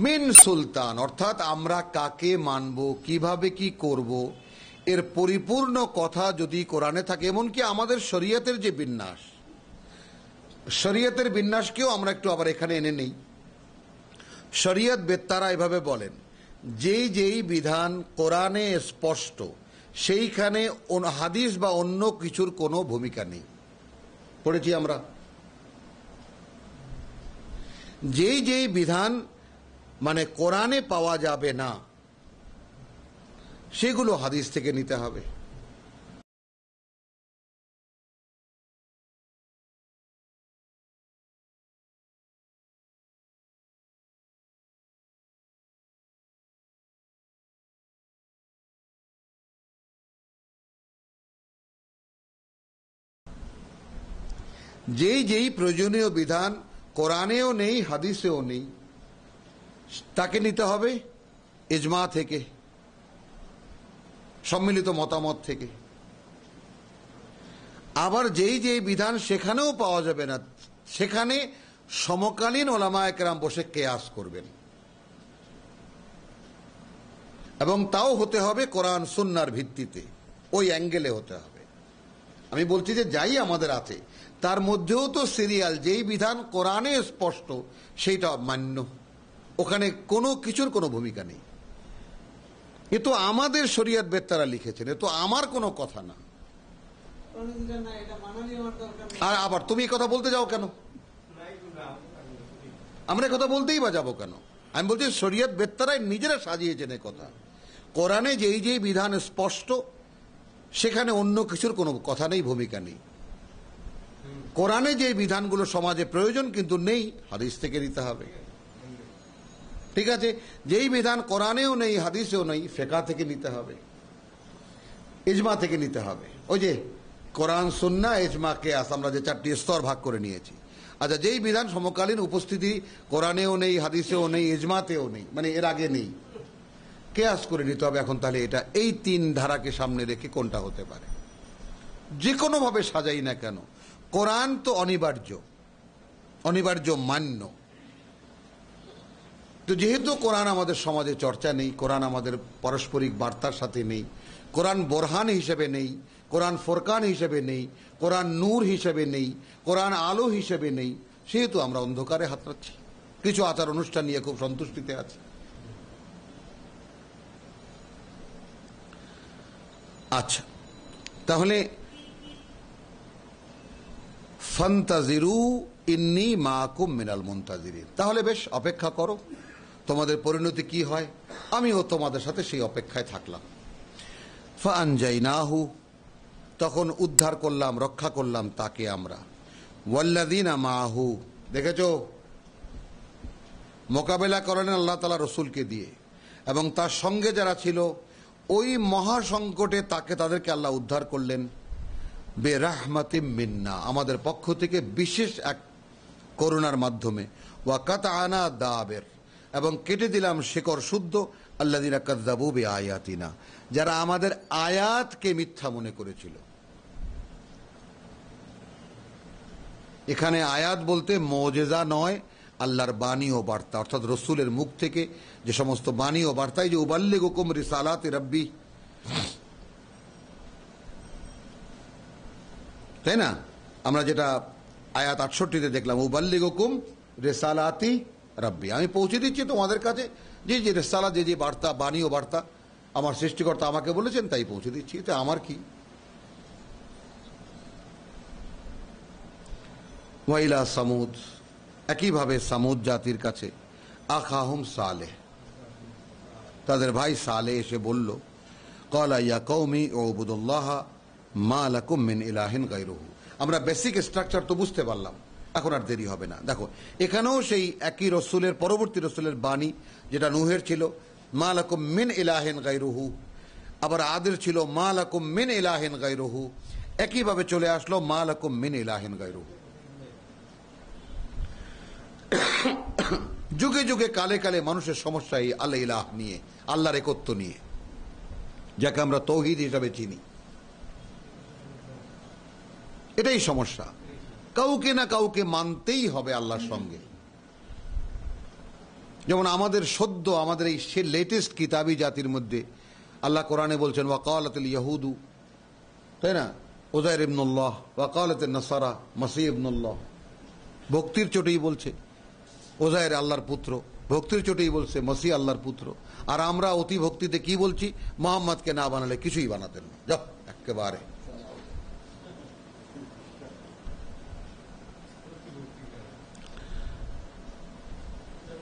মিন সুলতান অর্থাৎ আমরা কাকে মানব, কিভাবে কি করব, এর পরিপূর্ণ কথা যদি কোরআনে থাকে, এমনকি আমাদের শরীয়তের যে বিন্যাস, শরীয়তের বিন্যাসকেও আমরা একটু আবার এখানে এনে নেই। শরীয়ত বেত্তারা এভাবে বলেন, যেই যেই বিধান কোরআনে স্পষ্ট সেইখানে হাদিস বা অন্য কিছুর কোনো ভূমিকা নেই। পড়েছি আমরা, যেই যেই বিধান মানে কোরআনে পাওয়া যাবে না, সেগুলো হাদিস থেকে নিতে হবে। যেই যেই প্রয়োজনীয় বিধান কোরআনেও নেই, হাদিসেও নেই, তাকে নিতে হবে ইজমা থেকে, সম্মিলিত মতামত থেকে। আবার যেই যেই বিধান সেখানেও পাওয়া যাবে না, সেখানে সমকালীন ওলামায়ে কেরাম বসে কেয়াস করবেন, এবং তাও হতে হবে কোরআন সুন্নাহর ভিত্তিতে, ওই অ্যাঙ্গেলে হতে হবে। আমি বলছি যে যাই আমাদের আছে তার মধ্যেও তো সিরিয়াল, যেই বিধান কোরআনে স্পষ্ট সেইটা মান্য, ওখানে কোনো কিছুর কোনো ভূমিকা নেই। এ তো আমাদের শরীয়ত বেত্তারা লিখেছেন, এ তো আমার কোনো কথা না। আর আবার তুমি কথা বলতে যাও কেন? আমরা কথা বলতেই বা যাবো কেন? আমি বলছি শরীয়ত বেত্তারাই নিজেরা সাজিয়েছেন এ কথা। কোরআনে যেই যেই বিধান স্পষ্ট সেখানে অন্য কিছুর কোনো কথা নেই, ভূমিকা নেই। কোরআনে যে বিধানগুলো সমাজে প্রয়োজন কিন্তু নেই, হাদিস থেকে নিতে হবে। ঠিক আছে, যেই বিধান কোরআনেও নেই হাদিসেও নেই, ফিকহ থেকে নিতে হবে, ইজমা থেকে নিতে হবে। ওই যে কোরআন সুন্নাহ ইজমা কিয়াস, আমরা যে 4টি স্তর ভাগ করে নিয়েছি। আচ্ছা, যেই বিধান সমকালীন উপস্থিতি কোরআনেও নেই, হাদিসেও নেই, ইজমাতেও নেই, মানে এর আগে নেই, কিয়াস করে নিতে হবে। এখন তাহলে এটা এই 3 ধারাকে সামনে রেখে কোনটা হতে পারে? যে কোনো ভাবে সাজাই না কেন, কোরআন তো অনিবার্য, অনিবার্য মান্য। তো যেহেতু কোরআন আমাদের সমাজে চর্চা নেই, কোরআন আমাদের পারস্পরিক বার্তার সাথে নেই, কোরআন বোরহান হিসেবে নেই, কোরআন ফোরকান হিসেবে নেই, কোরআন নূর হিসেবে নেই, কোরআন আলো হিসেবে নেই, সেহেতু আমরা অন্ধকারে হাতড়াচ্ছি, কিছু আচার অনুষ্ঠান নিয়ে খুব সন্তুষ্টিতে আছি। আচ্ছা, তাহলে ফান্তাজিরু ইন্নী মাকুম মিনাল মুনতাজিরিন, তাহলে বেশ অপেক্ষা করো, তোমাদের পরিণতি কি হয়, আমিও তোমাদের সাথে সেই অপেক্ষায় থাকলাম। ফাআনজাইনাহু, তখন উদ্ধার করলাম, রক্ষা করলাম তাকে আমরা, ওয়াল্লাযিনা মাহু, দেখেছো মোকাবেলা করলেন আল্লাহ তাআলা রসুলকে দিয়ে, এবং তার সঙ্গে যারা ছিল ওই মহা সংকটে তাদেরকে আল্লাহ উদ্ধার করলেন বেরাহমাতিম মিন্না, আমাদের পক্ষ থেকে বিশেষ এক করুণার মাধ্যমে, ওয়া কাতআনা দাবের, এবং কেটে দিলাম শিকড় শুদ্ধ আল্লাযিনা কাযযাবু বিআয়াতিনা, যারা আমাদের আয়াতকে মিথ্যা মনে করেছিল। এখানে আয়াত বলতে মুজিজা নয়, আল্লাহর বাণী ও বার্তা, অর্থাৎ রসুলের মুখ থেকে যে সমস্ত বাণী ও বার্তায়, যে উবাল্লিগুকুম রিসালাতি রাব্বি, তাই না? আমরা যেটা আয়াত 68-তে দেখলাম, উবাল্লিগুকুম রিসালাতি রাব্বি, আমি পৌঁছে দিচ্ছি তোমাদের কাছে যে যে রিসালা, যে যে বার্তা, বাণী ও বার্তা আমার সৃষ্টিকর্তা আমাকে বলেছেন তাই পৌঁছে দিচ্ছি, এতে আমার কি? ওয়াইলা সামুদ, একইভাবে সামুদ জাতির কাছে, আখাহুম সালেহ, তাদের ভাই সালেহ এসে বলল, ক্বালা ইয়া কওমি উবুদুল্লাহ মা লাকুম মিন ইলাহিন গায়রুহু। আমরা বেসিক স্ট্রাকচার তো বুঝতে পারলাম, এখন আর দেরি হবে না। দেখো এখানেও সেই একই রসুলের, পরবর্তী রসুলের বাণী, যেটা নূহের ছিল মা লাকুম মিন ইলাহিন গায়রুহু, আবার আদের ছিল মা লাকুম মিন ইলাহিন গায়রুহু, একইভাবে চলে আসলো মা লাকুম মিন ইলাহিন গায়রুহু। যুগে যুগে কালে কালে মানুষের সমস্যা এই আল্লাহ ইলাহ নিয়ে, আল্লাহর একত্ব নিয়ে, যাকে আমরা তৌহিদ হিসাবে চিনি, এটাই সমস্যা। কাউকে না কাউকে মানতেই হবে আল্লাহর সঙ্গে। যেমন আমাদের সদ্য, আমাদের এই সে লেটেস্ট কিতাবি জাতির মধ্যে আল্লাহ কোরআনে বলছেন ওয়াকালাতুল ইয়াহুদু, তাই না, উযাইর ইবনুল্লাহ, ওয়াকালাতুন নাসারা মাসীহ ইবনুল্লাহ, ভক্তির চোটেই বলছে উযাইর আল্লাহর পুত্র, ভক্তির চোটেই বলছে মসিহ আল্লাহর পুত্র। আর আমরা অতি ভক্তিতে কি বলছি, মুহাম্মদকে না বানালে কিছুই বানাতেন না, যাও একেবারে।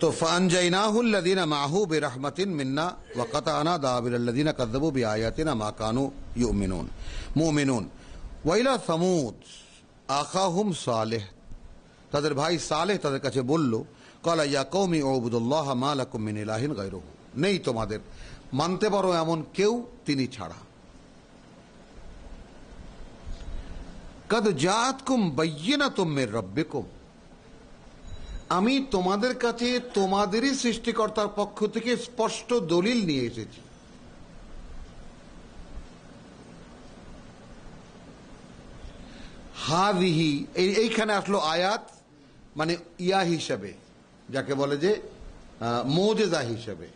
তো ফানজাইনাহুল্লাযীনা মাহু বিরাহমাতিন মিন্না ওয়া কাতানা দাবিরাল্লাযীনা কাযযাবু বিআয়াতিনা মা কানু মুমিনুন ওয়া ইলা সামুদ আখাহুম সালেহ, তাদের ভাই সালেহ তাদের কাছে বলল, ক্বালা ইয়া কওমি উবুদুল্লাহ মা লাকুম মিন ইলাহিন গায়রুহু, নেই তোমাদের মানতে পারো এমন কেউ তিনি ছাড়া। কদ জাআতকুম বায়্যিনাতুম মির রাব্বিকুম, আমি তোমাদের কাছে তোমাদেরই সৃষ্টিকর্তার পক্ষ থেকে স্পষ্ট দলিল নিয়ে এসেছি। হাযিহি, এইখানে আসলো আয়াত মানে ইয়া হিসাবে, যাকে বলে যে মুজিজা হিসাবে।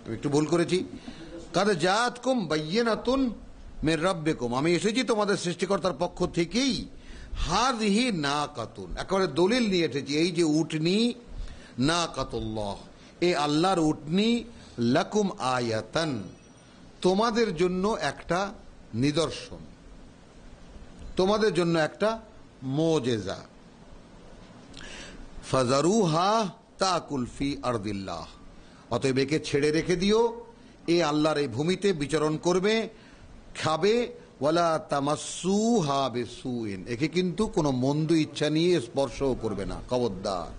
আমি একটু ভুল করেছি। কাদ জাআতকুম বায়্যিনাতুন মির রাব্বিকুম, আমি এসেছি তোমাদের সৃষ্টিকর্তার পক্ষ থেকেই। হাযিহি নাকাতুন, একেবারে দলিল নিয়ে এসেছি, এই যে উটনি নাকাতুল্লাহ, এই আল্লাহর উটনি, লাকুম আয়াতান, তোমাদের জন্য একটা নিদর্শন, তোমাদের জন্য একটা মুজিজা। ফাজারুহা তাকুল ফি আরদিল্লাহ, অতএব একে ছেড়ে রেখে দিও, এ আল্লাহর এই ভূমিতে বিচরণ করবে, খাবে। ওয়ালা তামাসসুহা বিসুইন, একে কিন্তু কোনো মন্দ ইচ্ছা নিয়ে স্পর্শও করবে না, খবরদার।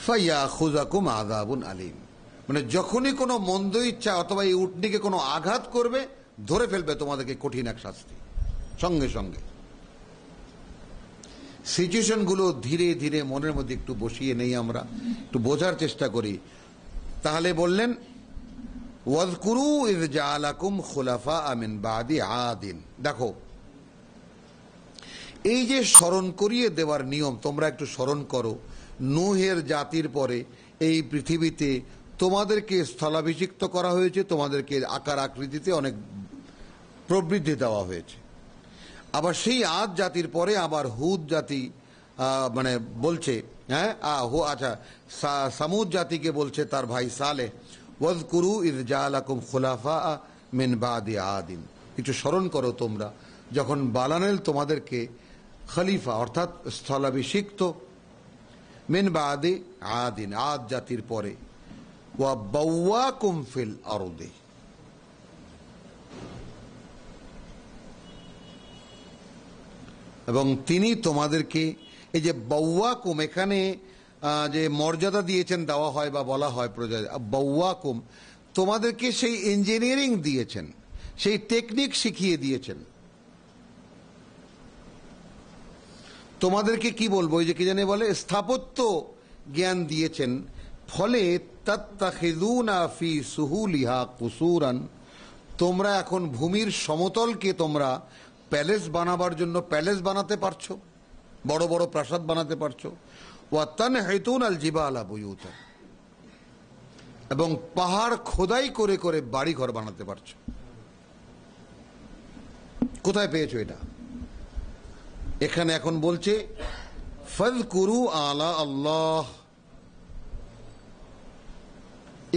ফায়াখুযাকুম আযাবুন আলীম, মানে যখনই কোনো মন্দ ইচ্ছা অথবা এই উটনিকে কোনো আঘাত করবে, ধরে ফেলবে তোমাদেরকে কঠিন এক শাস্তি সঙ্গে সঙ্গে। সিচুয়েশন গুলো ধীরে ধীরে মনের মধ্যে একটু বসিয়ে নেই, আমরা একটু বোঝার চেষ্টা করি। তাহলে বললেন ওয়াযকুরু ইয জাআলাকুম খুলাফা মিন বাদি আদিন, দেখো এই যে স্মরণ করিয়ে দেওয়ার নিয়ম, তোমরা একটু স্মরণ করো, নূহের জাতির পরে এই পৃথিবীতে তোমাদেরকে স্থলাভিষিক্ত করা হয়েছে, তোমাদেরকে আকার আকৃতিতে অনেক প্রবৃদ্ধি দেওয়া হয়েছে। আবার সেই আদ জাতির পরে আবার হুদ জাতি মানে বলছে, হ্যাঁ আচ্ছা, সামুদ জাতিকে বলছে তার ভাই সালেহ, ওয়াযকুরু ইয জাআলাকুম খুলাফা মিন বাদি আদিন, একটু স্মরণ করো তোমরা যখন বানালেন তোমাদেরকে খলিফা অর্থাৎ স্থলাভিষিক্ত, মিন বাদি আদিন, আদ জাতির পরে, ওয়া বাওয়াকুম ফিল আরদি, এবং তিনি তোমাদেরকে, এই যে বাওয়াকুম, এখানে যে মর্যাদা দিয়েছেন, দেওয়া হয় বা বলা হয় প্রজা, বাওয়াকুম তোমাদেরকে সেই ইঞ্জিনিয়ারিং দিয়েছেন, সেই টেকনিক শিখিয়ে দিয়েছেন। তোমাদেরকে কি বলবো, ওই যে কি জানে বলে স্থাপত্য জ্ঞান দিয়েছেন, ফলে তাত্তাখিযুনা ফি সুহুলিহা কুসুরান, তোমরা এখন ভূমির সমতলকে তোমরা প্যালেস বানাবার জন্য প্যালেস বানাতে পারছো, বড় বড় প্রাসাদ বানাতে পারছো। ওয়া তানহিতুন আল জিবালা বুয়ুতান, এবং পাহাড় খোদাই করে করে বাড়ি ঘর বানাতে পারছো। কোথায় পেয়েছো এটা? এখানে এখন বলছে ফাযকুরু আলা আল্লাহ,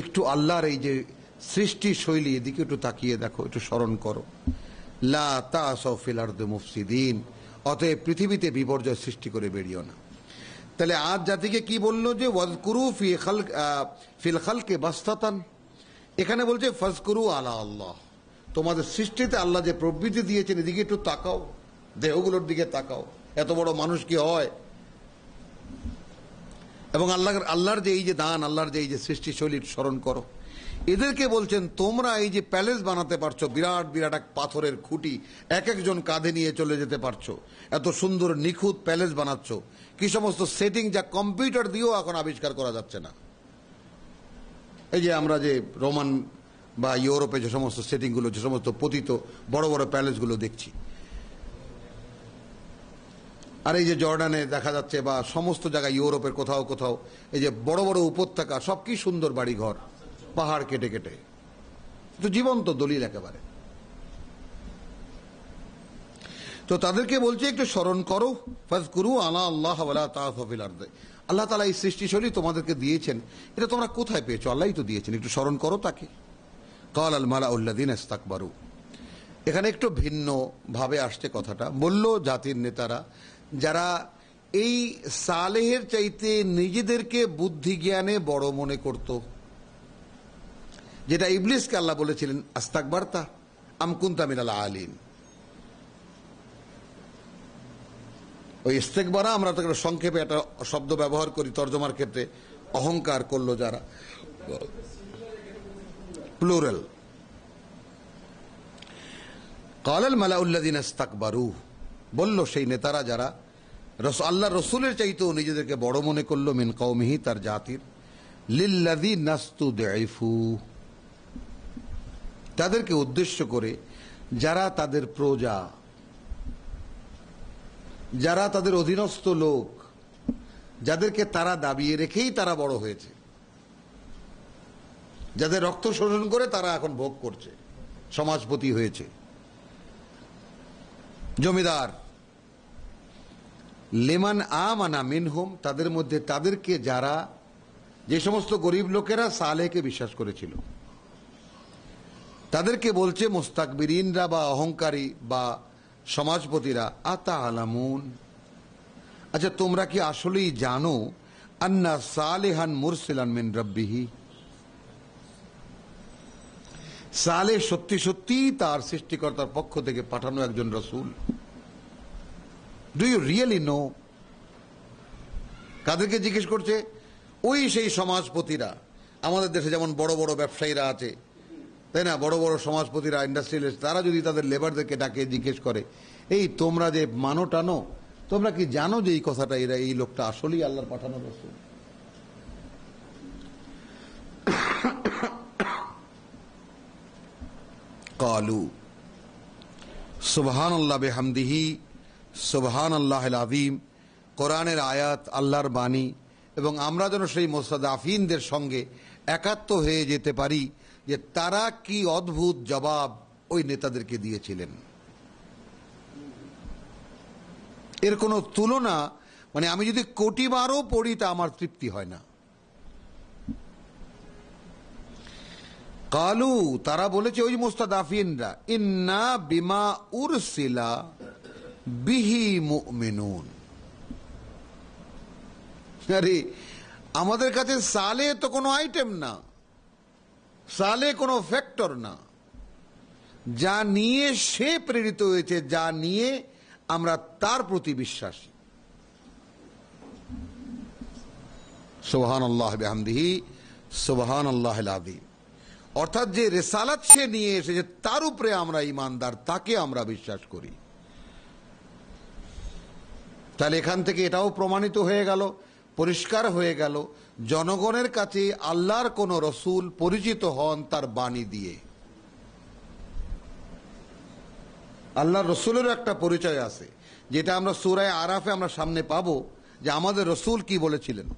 একটু আল্লাহর এই যে সৃষ্টি শৈলী, এদিকে একটু তাকিয়ে দেখো, একটু স্মরণ করো। লা তাসাউ ফিল আরদি মুফসিদিন, অতএব পৃথিবীতে বিপর্যয় সৃষ্টি করে বেরিও না। তাহলে আজ জাতিকে কি বললো যে ওয়াযকুরু ফিল খালকি বাসতাতান, এখানে বলছে ফাযকুরু আলা আল্লাহ, তোমাদের সৃষ্টিতে আল্লাহ যে প্রবৃত্তি দিয়েছেন এদিকে একটু তাকাও, দেহগুলোর দিকে তাকাও, এত বড় মানুষ কি হয়, এবং আল্লাহর যে এই যে দান, আল্লাহর যে এই যে সৃষ্টি শৈলীর স্মরণ করো। এদেরকে বলছেন তোমরা এই যে প্যালেস বানাতে পারছো, বিরাট বিরাট এক পাথরের খুঁটি এক একজন কাঁধে নিয়ে চলে যেতে পারছো, এত সুন্দর নিখুঁত প্যালেস বানাচ্ছ, কি সমস্ত সেটিং যা কম্পিউটার দিয়েও এখন আবিষ্কার করা যাচ্ছে না। এই যে আমরা যে রোমান বা ইউরোপে যে সমস্ত সেটিংগুলো, যে সমস্ত পতিত বড় বড় প্যালেসগুলো দেখছি, আর এই যে জর্ডানে দেখা যাচ্ছে বা সমস্ত জায়গায় ইউরোপের কোথাও কোথাও এই যে বড় বড় উপত্যকা, সব কি সুন্দর বাড়ি ঘর, পাহাড় কেটে কেটে, তো জীবন্ত দলিল একেবারে। তো তাদেরকে বলছে একটু স্মরণ করো, ফাযকুরু আলা আল্লাহ ওয়ালা তা'সাউ ফিল আরদি, আল্লাহ তাআলা এই সৃষ্টিশৈলী তোমাদেরকে দিয়েছেন, এটা তোমরা কোথায় পেয়েছো? আল্লাহই তো দিয়েছেন, একটু স্মরণ করো তাকে। ক্বাল আল মালাউল্লাযীনা ইসতাকবারু, এখানে একটু ভিন্ন ভাবে আসছে কথাটা। বলল জাতির নেতারা যারা এই সালেহের চাইতে নিজেদেরকে বুদ্ধি জ্ঞানে বড় মনে করত, যেটা ইবলিসকে আল্লাহ বলেছিলেন আস্তাকবারতা আম কুনতা মিনাল আলিন। ওই ইস্তেকবারা আমরা তো সংক্ষেপে একটা শব্দ ব্যবহার করি তর্জমার ক্ষেত্রে, অহংকার করলো যারা, প্লুরাল। কালাল মালাউল্লাযিনা ইস্তাকবারু, বলল সেই নেতারা যারা আল্লাহ রসুলের চাইতেও নিজেদেরকে বড় মনে করলো, মিন কওমিহি, তার জাতির, লিল্লাযিনা ইসতুদঈফু, তাদেরকে উদ্দেশ্য করে যারা তাদের প্রজা, যারা তাদের অধীনস্থ লোক, যাদেরকে তারা দাবিয়ে রেখেই তারা বড় হয়েছে, যাদের রক্ত শোষণ করে তারা এখন ভোগ করছে, সমাজপতি হয়েছে, জমিদার। লিমান আমানা মিনহুম, তাদের মধ্যে তাদেরকে যারা, যে সমস্ত গরিব লোকেরা সালেহকে বিশ্বাস করেছিল, তাদেরকে বলছে মুস্তাকবিরিনরা বা অহংকারী বা সমাজপতিরা, আতা আলামুন, আচ্ছা তোমরা কি আসলেই জানো আন্না সালেহান মুরসিলান মিন রাব্বিহি, সালেহ সত্যি সত্যি তার সৃষ্টিকর্তার পক্ষ থেকে পাঠানো একজন রসুল। Do you really know? কাদেরকে জিজ্ঞেস করছে? ওই সেই সমাজপতিরা, আমাদের দেশে যেমন বড় বড় ব্যবসায়ীরা আছে, তাই না, বড় বড় সমাজপতিরা, ইন্ডাস্ট্রিয়ালিস্ট, তারা যদি তাদের লেবারদেরকে ডাকে জিজ্ঞেস করে, এই তোমরা যে মানো টানো, তোমরা কি জানো যে এই কথাটা, এরা এই লোকটা আসলেই আল্লাহর পাঠানো রাসূল? কালু সুবহানাল্লাহ বিহামদিহি সুবহানাল্লাহিল আযীম। কোরআনের আয়াত, আল্লাহর বাণী, এবং আমরা যেন সেই মুস্তাদাফিনদের সঙ্গে একাত্ম হয়ে যেতে পারি যে তারা কি অদ্ভুত জবাব ওই নেতাদেরকে দিয়েছিলেন। এর কোনো তুলনা, মানে আমি যদি কোটিবারও পড়ি তা আমার তৃপ্তি হয় না। কালু, তারা বলেছে ওই মুস্তাদাফিনরা, ইন্না বিমা উরসিলা বিহি মুমিনুন, আরে আমাদের কাছে সালে তো কোনো আইটেম না, সালে কোনো ফ্যাক্টর না, যা নিয়ে সে প্রেরিত হয়েছে, যা নিয়ে আমরা তার প্রতি বিশ্বাসী। সুবহানাল্লাহ বিহামদিহি সুবহানাল্লাহিল আযীম। অর্থাৎ যে রিসালাত সে নিয়ে এসেছে তার উপরে আমরা ঈমানদার, তাকে আমরা বিশ্বাস করি। তাহলে এখান থেকে এটাও প্রমাণিত হয়ে গেল, পরিষ্কার হয়ে গেল, জনগণের কাছে আল্লাহর কোন রসুল পরিচিত হন তার বাণী দিয়ে। আল্লাহর রসুলেরও একটা পরিচয় আছে, যেটা আমরা সূরা আরাফে আমরা সামনে পাবো, যে আমাদের রসুল কি বলেছিলেন,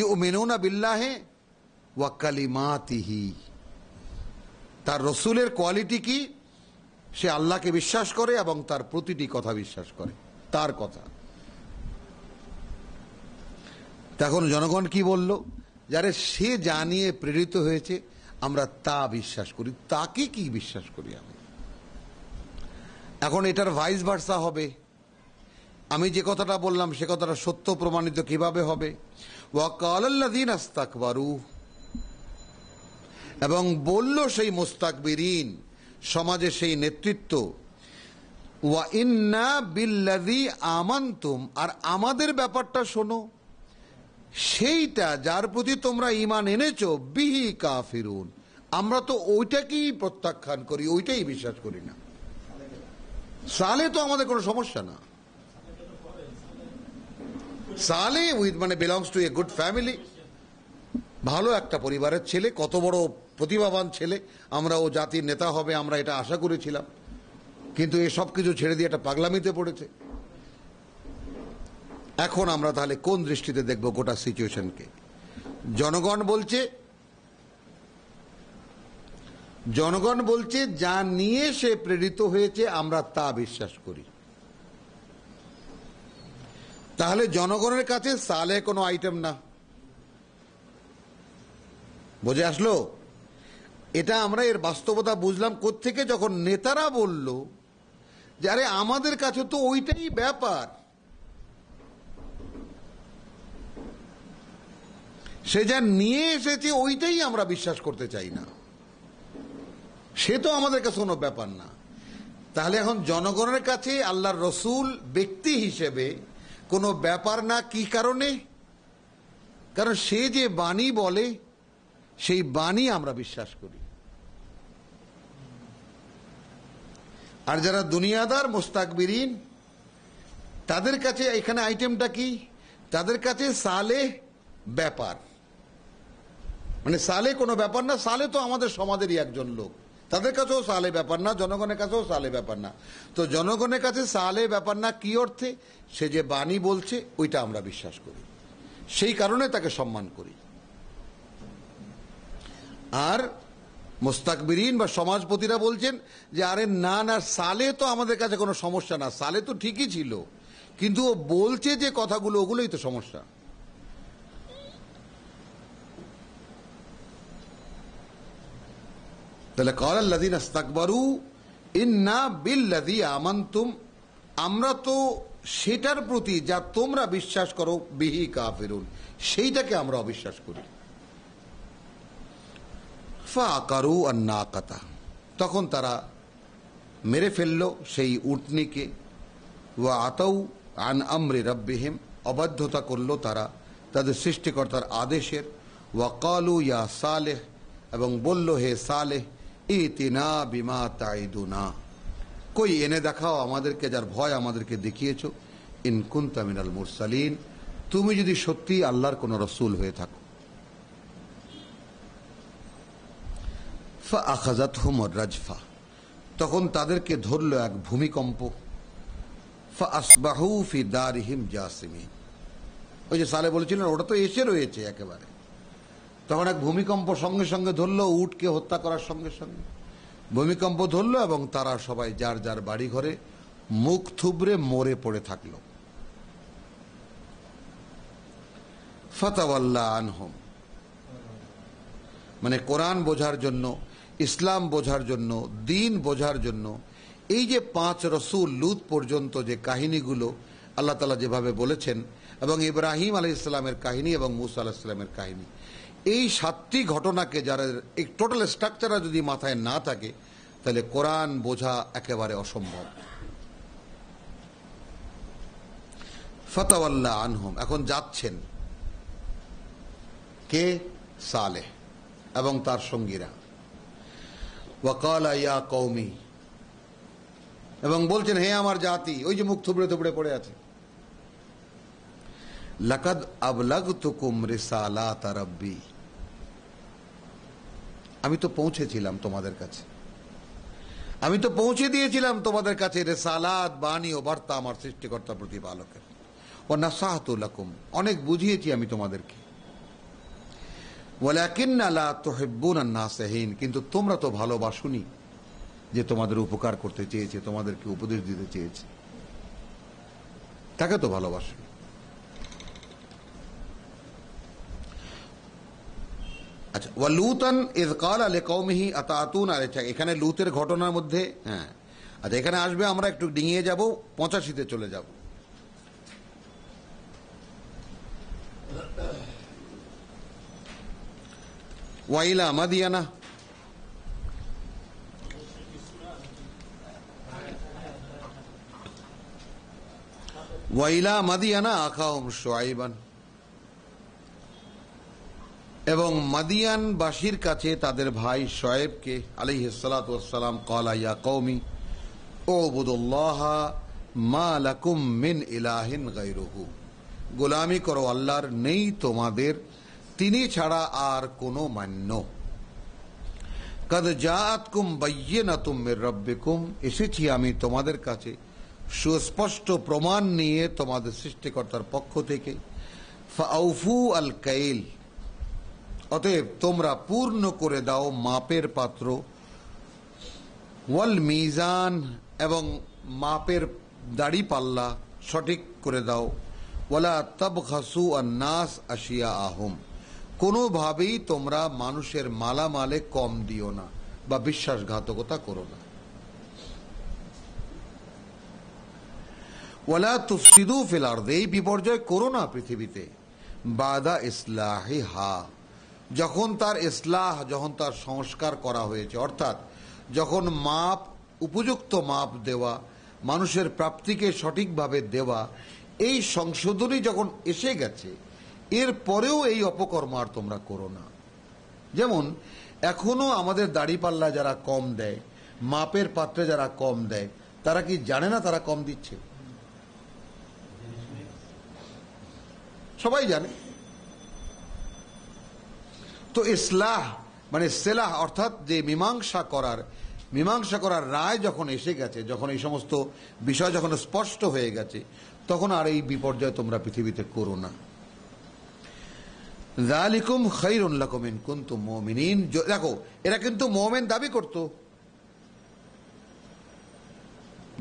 ইউমিনুনা বিল্লাহি ওয়া কালিমাতিহি। তার রসুলের কোয়ালিটি কি? সে আল্লাহকে বিশ্বাস করে এবং তার প্রতিটি কথা বিশ্বাস করে, তার কথা। তখন জনগণ কি বলল? যারে সে জানিয়ে প্রেরিত হয়েছে আমরা তা বিশ্বাস করি, তাকে কি বিশ্বাস করি আমি? এখন এটার ভাইস ভার্সা হবে। আমি যে কথাটা বললাম সে কথাটা সত্য প্রমাণিত কিভাবে হবে? ওয়া কালাল্লাযীনা ইসতাকবারু, এবং বলল সেই মুস্তাকবিরিন, সমাজে সেই নেতৃত্ব, ওয়া ইন্না বিল্লাযী আমানতুম, আর আমাদের ব্যাপারটা শোনো, সেইটা যার প্রতি তোমরা ঈমান এনেছো, বিহি কাফিরুন, আমরা তো ওইটাকেই প্রত্যাখ্যান করি, ওইটাই বিশ্বাস করি না। সালে তো আমাদের কোনো সমস্যা না। সালে মানে belongs to a good family, ভালো একটা পরিবারের ছেলে, কত বড় প্রতিভাবান ছেলে, আমরা ও জাতির নেতা হবে আমরা এটা আশা করেছিলাম, কিন্তু এসব কিছু ছেড়ে দিয়ে একটা পাগলামিতে পড়েছে। এখন আমরা তাহলে কোন দৃষ্টিতে দেখব গোটা সিচুয়েশনকে? জনগণ বলছে যা নিয়ে সে প্রেরিত হয়েছে আমরা তা বিশ্বাস করি। তাহলে জনগণের কাছে সালেহ কোনো আইটেম না, বুঝে আসলো? এটা আমরা এর বাস্তবতা বুঝলাম কোত্থেকে? যখন নেতারা বলল যে আরে আমাদের কাছে তো ওইটাই ব্যাপার, সে যা নিয়ে এসেছে ওইটাই আমরা বিশ্বাস করতে চাই না, সে তো আমাদের কাছে কোনো ব্যাপার না। তাহলে এখন জনগণের কাছে আল্লাহর রসুল ব্যক্তি হিসেবে কোনো ব্যাপার না, কি কারণে? কারণ সে যে বাণী বলে সেই বাণী আমরা বিশ্বাস করি। আর যারা দুনিয়াদার মুস্তাকবিরিন, তাদের কাছে এখানে আইটেমটা কি? তাদের কাছে সালে ব্যাপার, মানে সালে কোনো ব্যাপার না। সালে তো আমাদের সমাজেরই একজন লোক, তাদের কাছেও সালে ব্যাপার না, জনগণের কাছেও সালে ব্যাপার না। তো জনগণের কাছে সালে ব্যাপার না কি অর্থে? সে যে বাণী বলছে ওইটা আমরা বিশ্বাস করি, সেই কারণে তাকে সম্মান করি। আর মুস্তাকবিরিন বা সমাজপতিরা বলছেন যে আরে না না, সালে তো আমাদের কাছে কোনো সমস্যা না, সালে তো ঠিকই ছিল, কিন্তু ও বলছে যে কথাগুলো ওগুলোই তো সমস্যা। তাহলে ক্বালাল্লাযীনা ইসতাকবারু ইন্না বিল্লাযী আমানতুম, আমরা তো সেটার প্রতি যা তোমরা বিশ্বাস করো বিহি কাফিরুন, সেইটাকে আমরা অবিশ্বাস করি। ফাআকারু আন-নাকাতা, তখন তারা মেরে ফেলল সেই উটনিকে। ওয়া আতাউ আন আমরি রাব্বিহিম, অবাধ্যতা করল তারা তাদের সৃষ্টিকর্তার আদেশের। ওয়া ক্বালু ইয়া সালেহ, এবং বলল হে সালেহ, ইতিনা বিমা তাইদুনা, কই এনে দেখাও আমাদেরকে, যার ভয় আমাদেরকে দেখিয়েছো। ইন কুনতা মিনাল মুরসালিন, তুমি যদি সত্যি আল্লাহর কোন রসুল হয়ে থাকো। ফাআখাযাতহুমুর রাজফা, তখন তাদেরকে ধরল এক ভূমিকম্প। ফাআসবাহু ফি দারিহিম জাসিমিন, ওই যে সালে বলেছিলেন ওটা তো এসে রয়েছে একেবারে, তখন এক ভূমিকম্প সঙ্গে সঙ্গে ধরলো, উটকে হত্যা করার সঙ্গে সঙ্গে ভূমিকম্প ধরলো, এবং তারা সবাই যার যার বাড়ি ঘরে মুখ থুবড়ে মরে পড়ে থাকলো। ফাতাওয়াল্লা আনহুম, মানে কোরআন বোঝার জন্য, ইসলাম বোঝার জন্য, দিন বোঝার জন্য এই যে 5 রসুল লুত পর্যন্ত যে কাহিনীগুলো আল্লাহ তাআলা যেভাবে বলেছেন, এবং ইব্রাহিম আলাইহিস সালামের কাহিনী এবং মূসা আলাইহিস সালামের কাহিনী, এই 7টি ঘটনাকে যারা এই টোটাল স্ট্রাকচার যদি মাথায় না থাকে, তাহলে কোরআন বোঝা একেবারে অসম্ভব। ফাতাওয়াল্লা আনহুম, এখন যাচ্ছেন কে? সালেহ এবং তার সঙ্গীরা। ওয়া ক্বালা ইয়া কওমি, এবং বলছেন হে আমার জাতি, ওই যে মুখ থুবড়ে থুবড়ে পড়ে আছে। লাকাদ আবলাগতুকুম রিসালাত রাব্বি, আমি তো পৌঁছেছিলাম তোমাদের কাছে, আমি তো পৌঁছে দিয়েছিলাম তোমাদের কাছে রিসালাত, বাণী ও বার্তা আমার সৃষ্টিকর্তা প্রতিপালকের। ওয়া নাসাহতু লাকুম, অনেক বুঝিয়েছি আমি তোমাদেরকে। ওয়ালাকিন্না লা তুহিব্বুনান নাসিহিন, কিন্তু তোমরা তো ভালোবাসুনি যে তোমাদের উপকার করতে চেয়েছে, তোমাদেরকে উপদেশ দিতে চেয়েছে, তাকে তো ভালোবাসুনি। আচ্ছা, ওয়া লুতান ইয ক্বালা লিকওমিহি আতাতুনা, এখানে লুতের ঘটনার মধ্যে, হ্যাঁ আচ্ছা এখানে আসবে, আমরা একটু ডিঙিয়ে যাব, 85-তে চলে যাব। ওয়াইলা মাদিয়ানা, ওয়াইলা মাদিয়ানা আখাহুম শুআইবান, এবং মাদিয়ানবাসীর কাছে তাদের ভাই শুআয়বকে আলাইহিস সালাতু ওয়াস সালাম, ক্বালা ইয়া কওমি উবুদুল্লাহা মা লাকুম মিন ইলাহিন গায়রুহু, গোলামি করো আল্লাহর, নেই তোমাদের তিনি ছাড়া আর কোনো মান্য। কাদ জাআতকুম বায়্যিনাতুম মির রাব্বিকুম, এসেছি আমি তোমাদের কাছে সুস্পষ্ট প্রমাণ নিয়ে তোমাদের সৃষ্টিকর্তার পক্ষ থেকে। ফাআউফু আল কাইল, অতএব তোমরা পূর্ণ করে দাও মাপের পাত্র। ওয়াল মিজান, এবং মাপের দাড়ি পাল্লা সঠিক করে দাও। ওয়ালা তাবখাসু আন-নাস আশিয়াআহুম, কোনোভাবেই তোমরা মানুষের মালামালে কম দিও না বা বিশ্বাসঘাতকতা করো না। ওয়ালা তুফসিদু ফিল আরদি, এই বিপর্যয় করো না পৃথিবীতে, বাদা ইসলাহিহা, যখন তার ইসলাহ, যখন তার সংস্কার করা হয়েছে, অর্থাৎ যখন মাপ, উপযুক্ত মাপ দেওয়া, মানুষের প্রাপ্তিকে সঠিকভাবে দেওয়া, এই সংশোধনী যখন এসে গেছে, এর পরেও এই অপকর্ম আর তোমরা করো না। যেমন এখনো আমাদের দাড়িপাল্লা যারা কম দেয়, মাপের পাত্রে যারা কম দেয়, তারা কি জানে না তারা কম দিচ্ছে? সবাই জানে। তো ইসলাহ মানে সেলাহ, অর্থাৎ যে মীমাংসা করার রায় যখন এসে গেছে, যখন এই সমস্ত বিষয় যখন স্পষ্ট হয়ে গেছে, তখন আর এই বিপর্যয় তোমরা পৃথিবীতে করো না। যালিকুম খায়রুন লাকুম ইন কুনতুম মুমিনিন। দেখো, এরা কিন্তু মুমিন দাবি করত।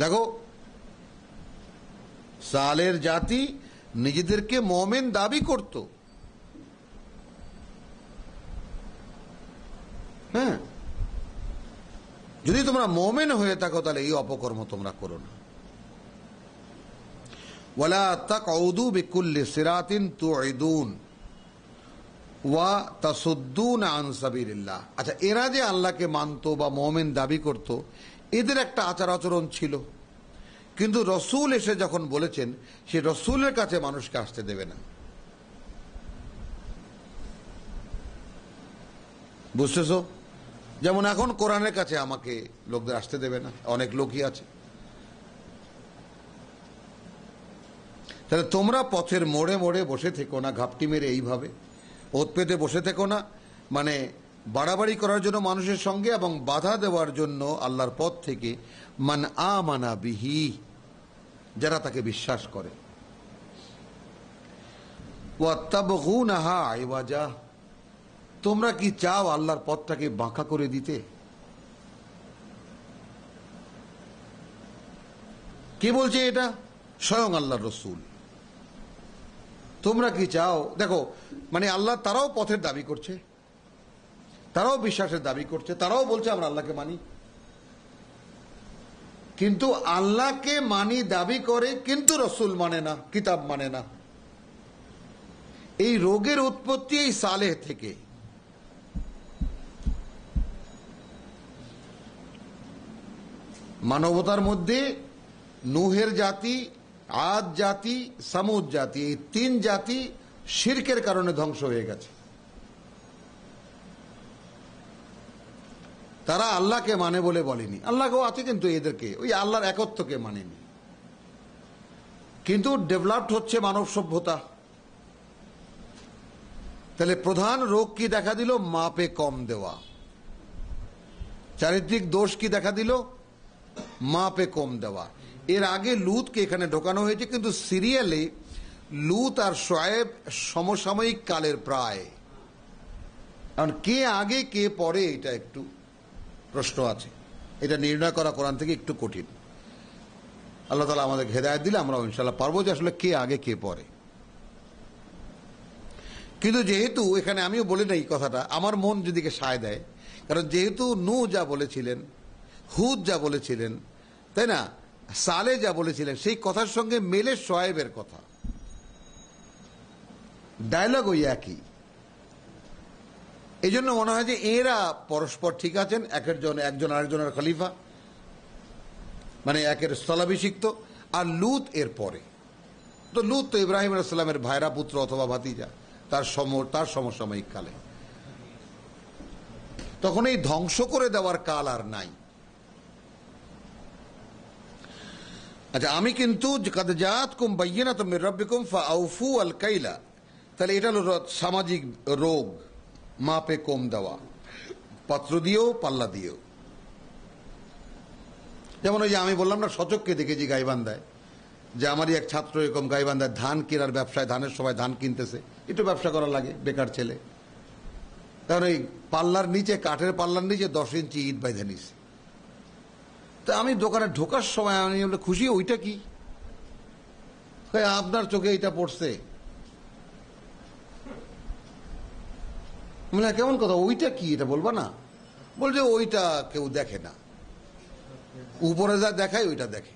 দেখো, সালের জাতি নিজেদেরকে মুমিন দাবি করত। হ্যাঁ, যদি তোমরা মুমিন হয়ে থাকো তাহলে এই অপকর্ম তোমরা করো না। ওয়ালা তাকউদু বিকুল্লি সিরাতিন তুইদুন ওয়া তাসুদ্দুন আন সাবিলিল্লাহ। আচ্ছা, এরা যে আল্লাহকে মানত বা মুমিন দাবি করত, এদের একটা আচার আচরণ ছিল, কিন্তু রসুল এসে যখন বলেছেন, সে রসুলের কাছে মানুষকে আসতে দেবে না। বুঝতেছো? যেমন এখন কোরআনের কাছে আমাকে লোকদের আসতে দেবে না, অনেক লোকই আছে। তাহলে তোমরা পথের মোড়ে মোড়ে বসে থেকো না, ঘাপটি মেরে এইভাবে ওত পেতে বসে থেকো না, মানে বাড়াবাড়ি করার জন্য মানুষের সঙ্গে এবং বাধা দেওয়ার জন্য আল্লাহর পথ থেকে। মান আমানা বিহি, যারা তাকে বিশ্বাস করে। ওয়াত্তাবগুনাহা ইওয়াজা, তোমরা কি চাও আল্লাহর পথটাকে বাঁকা করে দিতে? কে বলছে এটা? স্বয়ং আল্লাহর রসুল। তোমরা কি চাও? দেখো, মানে আল্লাহ, তারাও পথের দাবি করছে, তারাও বিশ্বাসের দাবি করছে, তারাও বলছে আমরা আল্লাহকে মানি, কিন্তু আল্লাহকে মানি দাবি করে, কিন্তু রসুল মানে না, কিতাব মানে না। এই রোগের উৎপত্তি এই সালেহ থেকে। মানবতার মধ্যে নূহের জাতি, আদ জাতি, সামুদ জাতি, এই তিন জাতি শিরকের কারণে ধ্বংস হয়ে গেছে। তারা আল্লাহকে মানে বলে বলেনি, আল্লাহকেও আছে, কিন্তু এদেরকে ওই আল্লাহর একত্বকে মানেনি। কিন্তু ডেভেলপড হচ্ছে মানব সভ্যতা। তাহলে প্রধান রোগ কি দেখা দিল? মাপে কম দেওয়া। চারিত্রিক দোষ কি দেখা দিল? মাপে কম দেওয়া। এর আগে লুতকে এখানে ঢোকানো হয়েছে, কিন্তু সিরিয়ালে লুত আর শোয়েব সমসাময়িক কালের প্রায়। কারণ কে আগে কে পরে, এটা একটু প্রশ্ন আছে, এটা নির্ণয় করা কোরআন থেকে একটু কঠিন। আল্লাহ তাআলা আমাদের হেদায়েত দিলে আমরা ইনশাআল্লাহ পারবো যে আসলে কে আগে কে পরে। কিন্তু যেহেতু এখানে আমিও বলি না এই কথাটা, আমার মন যেদিকে সায় দেয়, কারণ যেহেতু নূহ যা বলেছিলেন, হুদ যা বলেছিলেন, তাই না, সালে যা বলেছিলেন, সেই কথার সঙ্গে মেলে শোয়েবের কথা, ডায়লগ ওই একই। এই জন্য মনে হয় যে এরা পরস্পর ঠিক আছেন, একজন আরেকজনের খলিফা, মানে একের স্থলাভিষিক্ত। আর লুত এর পরে। তো লুত তো ইব্রাহিম আলাইহিস সালামের ভাইরা পুত্র অথবা ভাতিজা, তার সমসাময়িক কালে। তখন এই ধ্বংস করে দেওয়ার কাল আর নাই। আচ্ছা, আমি কিন্তু কাদ জাআতকুম বায়্যিনাতুম মির রাব্বিকুম ফাআউফু আল কাইলা, তাহলে এটা হলো সামাজিক রোগ, মাপে কম দেওয়া, পাত্র দিয়েও পাল্লা দিয়েও। যেমন ওই যে আমি বললাম না, সচককে দেখেছি গাইবান্ধায়, যে আমারই এক ছাত্র এরকম গাইবান্ধায় ধান কেনার ব্যবসায়, ধানের সময় ধান কিনতেছে, একটু ব্যবসা করা লাগে, বেকার ছেলে, কারণ ওই পাল্লার নিচে, কাঠের পাল্লার নিচে 10 ইঞ্চি ইট বাইধে নিছে। তা আমি দোকানে ঢোকার সময় আমি খুশি, ওইটা কি আপনার চোখে এটা পড়ছে? কেমন কথা, ওইটা কি, এটা বলবা না? বলছে ওইটা কেউ দেখে না, উপরে যা দেখায় ওইটা দেখে।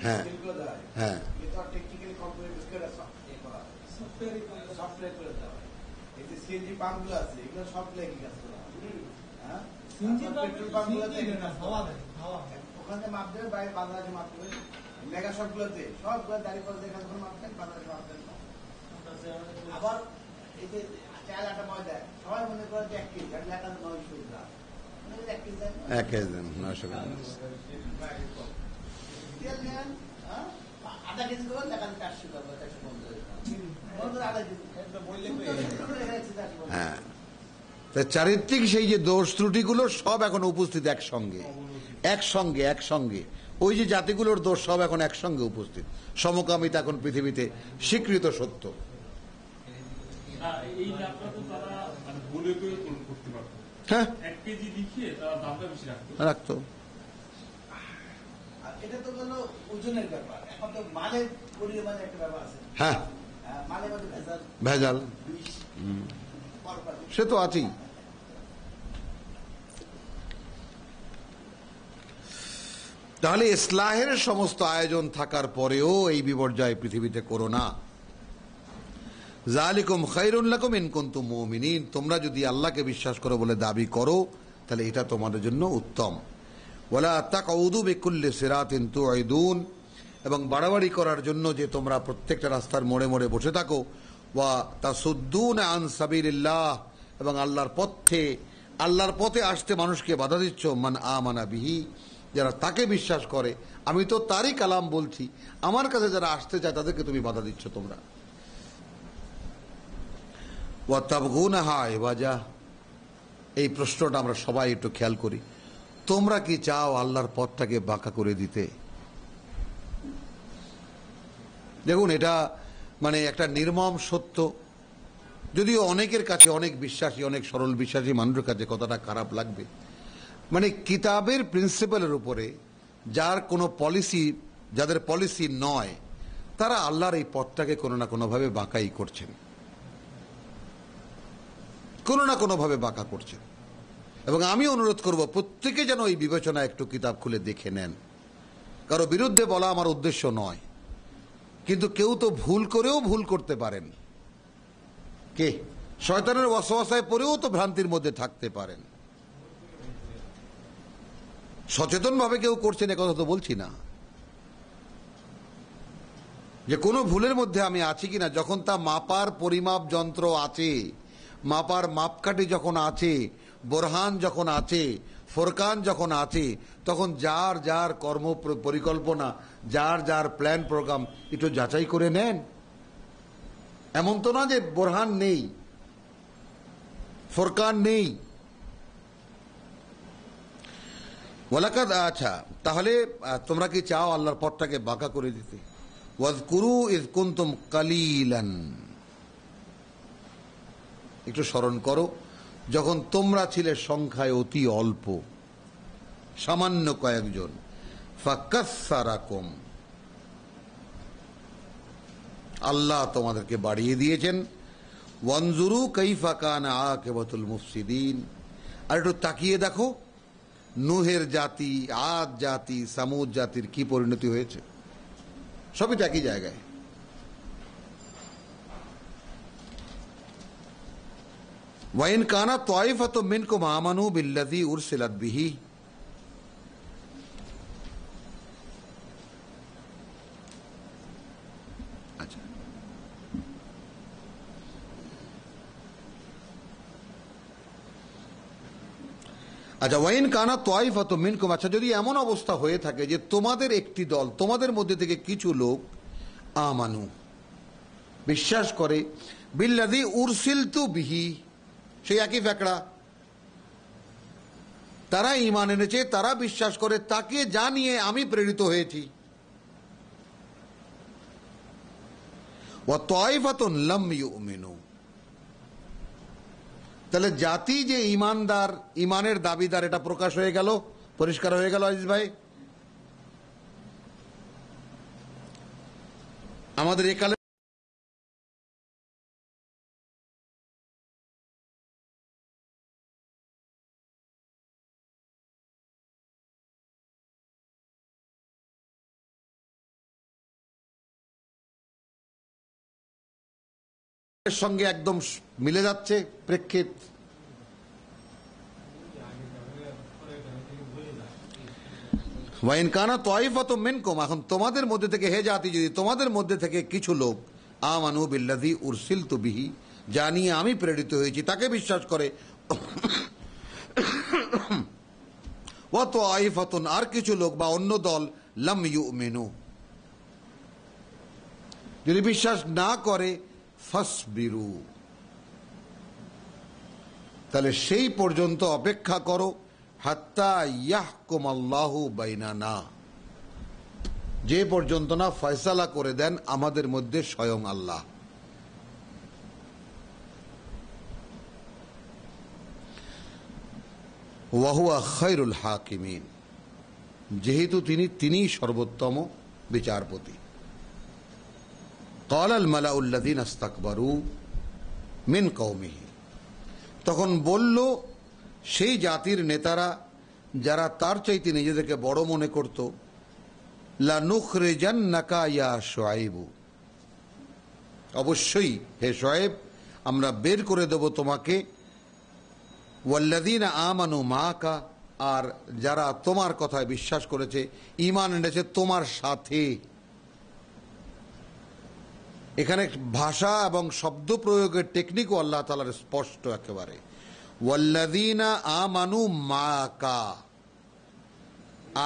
হ্যাঁ হ্যাঁ ওখানে মাপ দেবে, বাইরে বাংলাদেশে মাপ দেবে, মেগা সবগুলোতে সবগুলো দাঁড়িয়ে পড়ে এখানে মাপ দেন, বাংলাদেশে মাপ দেন। আবার এই যে চাল আটা ময়দা সবাই মনে করে যে 1 কেজি, আর লেখা 900 গ্রাম, 1 কেজি 900 গ্রাম। তেল নেন, আধা কেজি করে লেখা 400 গ্রাম, 450 আধা কেজি হ্যাঁ, চারিত্রিক সেই যে দোষ ত্রুটিগুলো সব এখন উপস্থিত একসঙ্গে একসঙ্গে একসঙ্গে। ওই যে জাতিগুলোর দোষ সব এখন একসঙ্গে উপস্থিত। সমকামিতা এখন পৃথিবীতে স্বীকৃত সত্য। হ্যাঁ, রাখতো। এটা তো হলো ওজনের ব্যাপার, এখন তো মালের পরিমাণে একটা ব্যাপার আছে। হ্যাঁ, মালের মধ্যে ভেজাল সে তো আছেই। তাহলে ইসলাহের সমস্ত আয়োজন থাকার পরেও এই বিপর্যয় পৃথিবীতে করো না। যালিকুম খায়রুল লাকুম ইন কুনতুম মুমিনিন, তোমরা যদি আল্লাহকে বিশ্বাস করো বলে দাবি করো তাহলে এটা তোমাদের জন্য উত্তম। ওয়ালা তাকউদু বিকুল্লি সিরাতিন তুইদুন, এবং বাড়াবাড়ি করার জন্য যে তোমরা প্রত্যেকটা রাস্তার মোড়ে মোড়ে বসে থাকো, ওয়া তাসুদ্দুনা আন সাবিলিল্লাহ, এবং আল্লাহর পথে আসতে মানুষকে বাধা দিচ্ছ। মান আমানা বিহি, যারা তাকে বিশ্বাস করে, আমি তো তারই কালাম বলছি, আমার কাছে যারা আসতে চায় তাদেরকে তুমি বাধা দিচ্ছ তোমরা। ওয়া তাবগুনাহা ইওয়াজা, এই প্রশ্নটা আমরা সবাই একটু খেয়াল করি। তোমরা কি চাও আল্লাহর পথটাকে বাঁকা করে দিতে? দেখুন, এটা মানে একটা নির্মম সত্য। যদিও অনেকের কাছে, অনেক বিশ্বাসী, অনেক সরল বিশ্বাসী মানুষের কাছে কথাটা খারাপ লাগবে। মানে কিতাবের প্রিন্সিপালের উপরে যার কোনো পলিসি, যাদের পলিসি নয়, তারা আল্লাহর এই পথটাকে কোনো না কোনোভাবে বাঁকাই করছেন, কোনো না কোনোভাবে বাঁকা করছেন। এবং আমি অনুরোধ করব প্রত্যেকে যেন এই বিবেচনা একটু কিতাব খুলে দেখে নেন। কারো বিরুদ্ধে বলা আমার উদ্দেশ্য নয়, কিন্তু কেউ তো ভুল করেও ভুল করতে পারেন, কে শয়তানের ওয়াসওয়াসায় পড়েও তো ভ্রান্তির মধ্যে থাকতে পারেন। সচেতনভাবে কেউ করছেন একথা তো বলছি না, যে কোনো ভুলের মধ্যে আমি আছি কিনা, যখন তা মাপার পরিমাপ যন্ত্র আছে, মাপার মাপকাঠি যখন আছে, বোরহান যখন আছে, ফোরকান যখন আছে, তখন যার যার কর্ম পরিকল্পনা, যার যার প্ল্যান প্রোগ্রাম একটু যাচাই করে নেন। এমন তো না যে বোরহান নেই, ফোরকান নেই। ওয়ালাকাদ, আচ্ছা, তাহলে তোমরা কি চাও আল্লাহর পথটাকে বাঁকা করে দিতে? ওয়াজকুরু ইয কুনতুম কালিলান, একটু স্মরণ করো যখন তোমরা ছিলে সংখ্যায় অতি অল্প, সামান্য কয়েকজন। ফাকাসসারাকুম, আল্লাহ তোমাদেরকে বাড়িয়ে দিয়েছেন। ওয়ানজুরু কাইফা কানা আকিবাতুল মুফসিদিন, আর একটু তাকিয়ে দেখো নূহের জাতি, আদ জাতি, সামুদ জাতির কি পরিণতি হয়েছে। সবই তো একই জায়গায়। ওয়াইন কানা তাইফাতুম মিনকুম আমানু বিল্লাযী উরসিলাত বিহি, আচ্ছা, ওয়াইন কানা তাইফাতুম মিনকুম, আচ্ছা, যদি এমন অবস্থা হয়ে থাকে যে তোমাদের একটি দল, তোমাদের মধ্যে থেকে কিছু লোক আমানু বিশ্বাস করে, বিল্লাযী উরসিলতু বিহি, সেই একই ফ্যাকড়া, তারা ঈমান এনেছে, তারা বিশ্বাস করে তাকে জানিয়ে আমি প্রেরিত হয়েছি। ওয়া তাইফাতুন লাম ইউমিনু, তাহলে জাতি যে ঈমানদার, ঈমানের দাবিদার, এটা প্রকাশ হয়ে গেল, পরিষ্কার হয়ে গেল। আজিজ ভাই, আমাদের একালে এর সঙ্গে একদম মিলে যাচ্ছে প্রেক্ষিত। ওয়াইন কানা তাইফাতুম মিনকুম, এখন তোমাদের মধ্যে থেকে, হে জাতি, যদি তোমাদের মধ্যে থেকে কিছু লোক আমানু বিল্লাযী উরসিলতু বিহি, যা নিয়ে আমি প্রেরিত হয়েছি তাকে বিশ্বাস করে, ওয়া তাইফাতুন, আর কিছু লোক বা অন্য দল লাম ইউমিনু, যদি বিশ্বাস না করে, ফাসবিরু, তাহলে সেই পর্যন্ত অপেক্ষা করো, হাত্তা ইয়াহকুম আল্লাহু বাইনানা, যে পর্যন্ত না ফয়সালা করে দেন আমাদের মধ্যে স্বয়ং আল্লাহ। ওয়া হুয়া খায়রুল হাকিমিন, যেহেতু তিনিই সর্বোত্তম বিচারপতি। ক্বালা আল মালাউল্লাযীনা ইসতাকবারু মিন কওমিহি, তখন বলল সেই জাতির নেতারা যারা তার চাইতে নিজেদেরকে বড় মনে করত, লানুখরিজান্নাকা ইয়া শুআইবু, অবশ্যই হে শুআইব আমরা বের করে দেব তোমাকে, ওয়াল্লাযীনা আমানু মাআকা, আর যারা তোমার কথায় বিশ্বাস করেছে, ঈমান এনেছে তোমার সাথে। এখানে ভাষা এবং শব্দ প্রয়োগের টেকনিকও আল্লাহ তাআলার স্পষ্ট একেবারে, ওয়াল্লাযীনা আমানু মাআকা,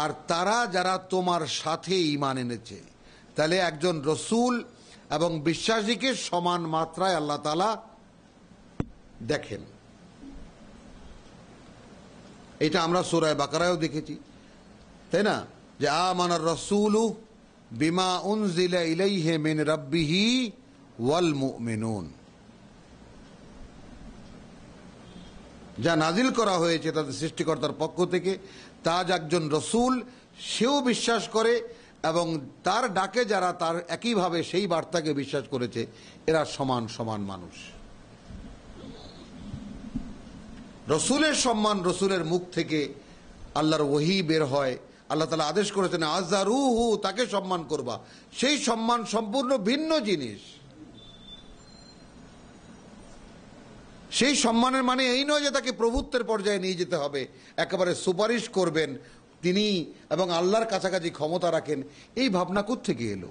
আর তারা যারা তোমার সাথে ঈমান এনেছে। তাহলে একজন রসূল এবং বিশ্বাসীকে সমান মাত্রায় আল্লাহ তাআলা দেখেন। এটা আমরা সূরা বাকারায়ও দেখেছি, তাই না, যে আমানার রাসূলু বিমা উনজিলা ইলাইহি মিন রাব্বিহি ওয়াল মুমিনুন, যা নাজিল করা হয়েছে তাদের সৃষ্টিকর্তার পক্ষ থেকে, তা একজন রসূল সেও বিশ্বাস করে, এবং তার ডাকে যারা তার একইভাবে সেই বার্তাকে বিশ্বাস করেছে, এরা সমান সমান মানুষ। রসূলের সম্মান, রসূলের মুখ থেকে আল্লাহর ওহী বের হয়, আল্লাহ তাআলা আদেশ করেছেন আযরুহু, তাকে সম্মান করবা। সেই সম্মান সম্পূর্ণ ভিন্ন জিনিস। সেই সম্মানের মানে এই নয় যে তাকে প্রভুত্বের পর্যায়ে নিয়ে যেতে হবে, একেবারে সুপারিশ করবেন তিনি এবং আল্লাহর কাছাকাছি ক্ষমতা রাখেন, এই ভাবনা কোত্থেকে এলো?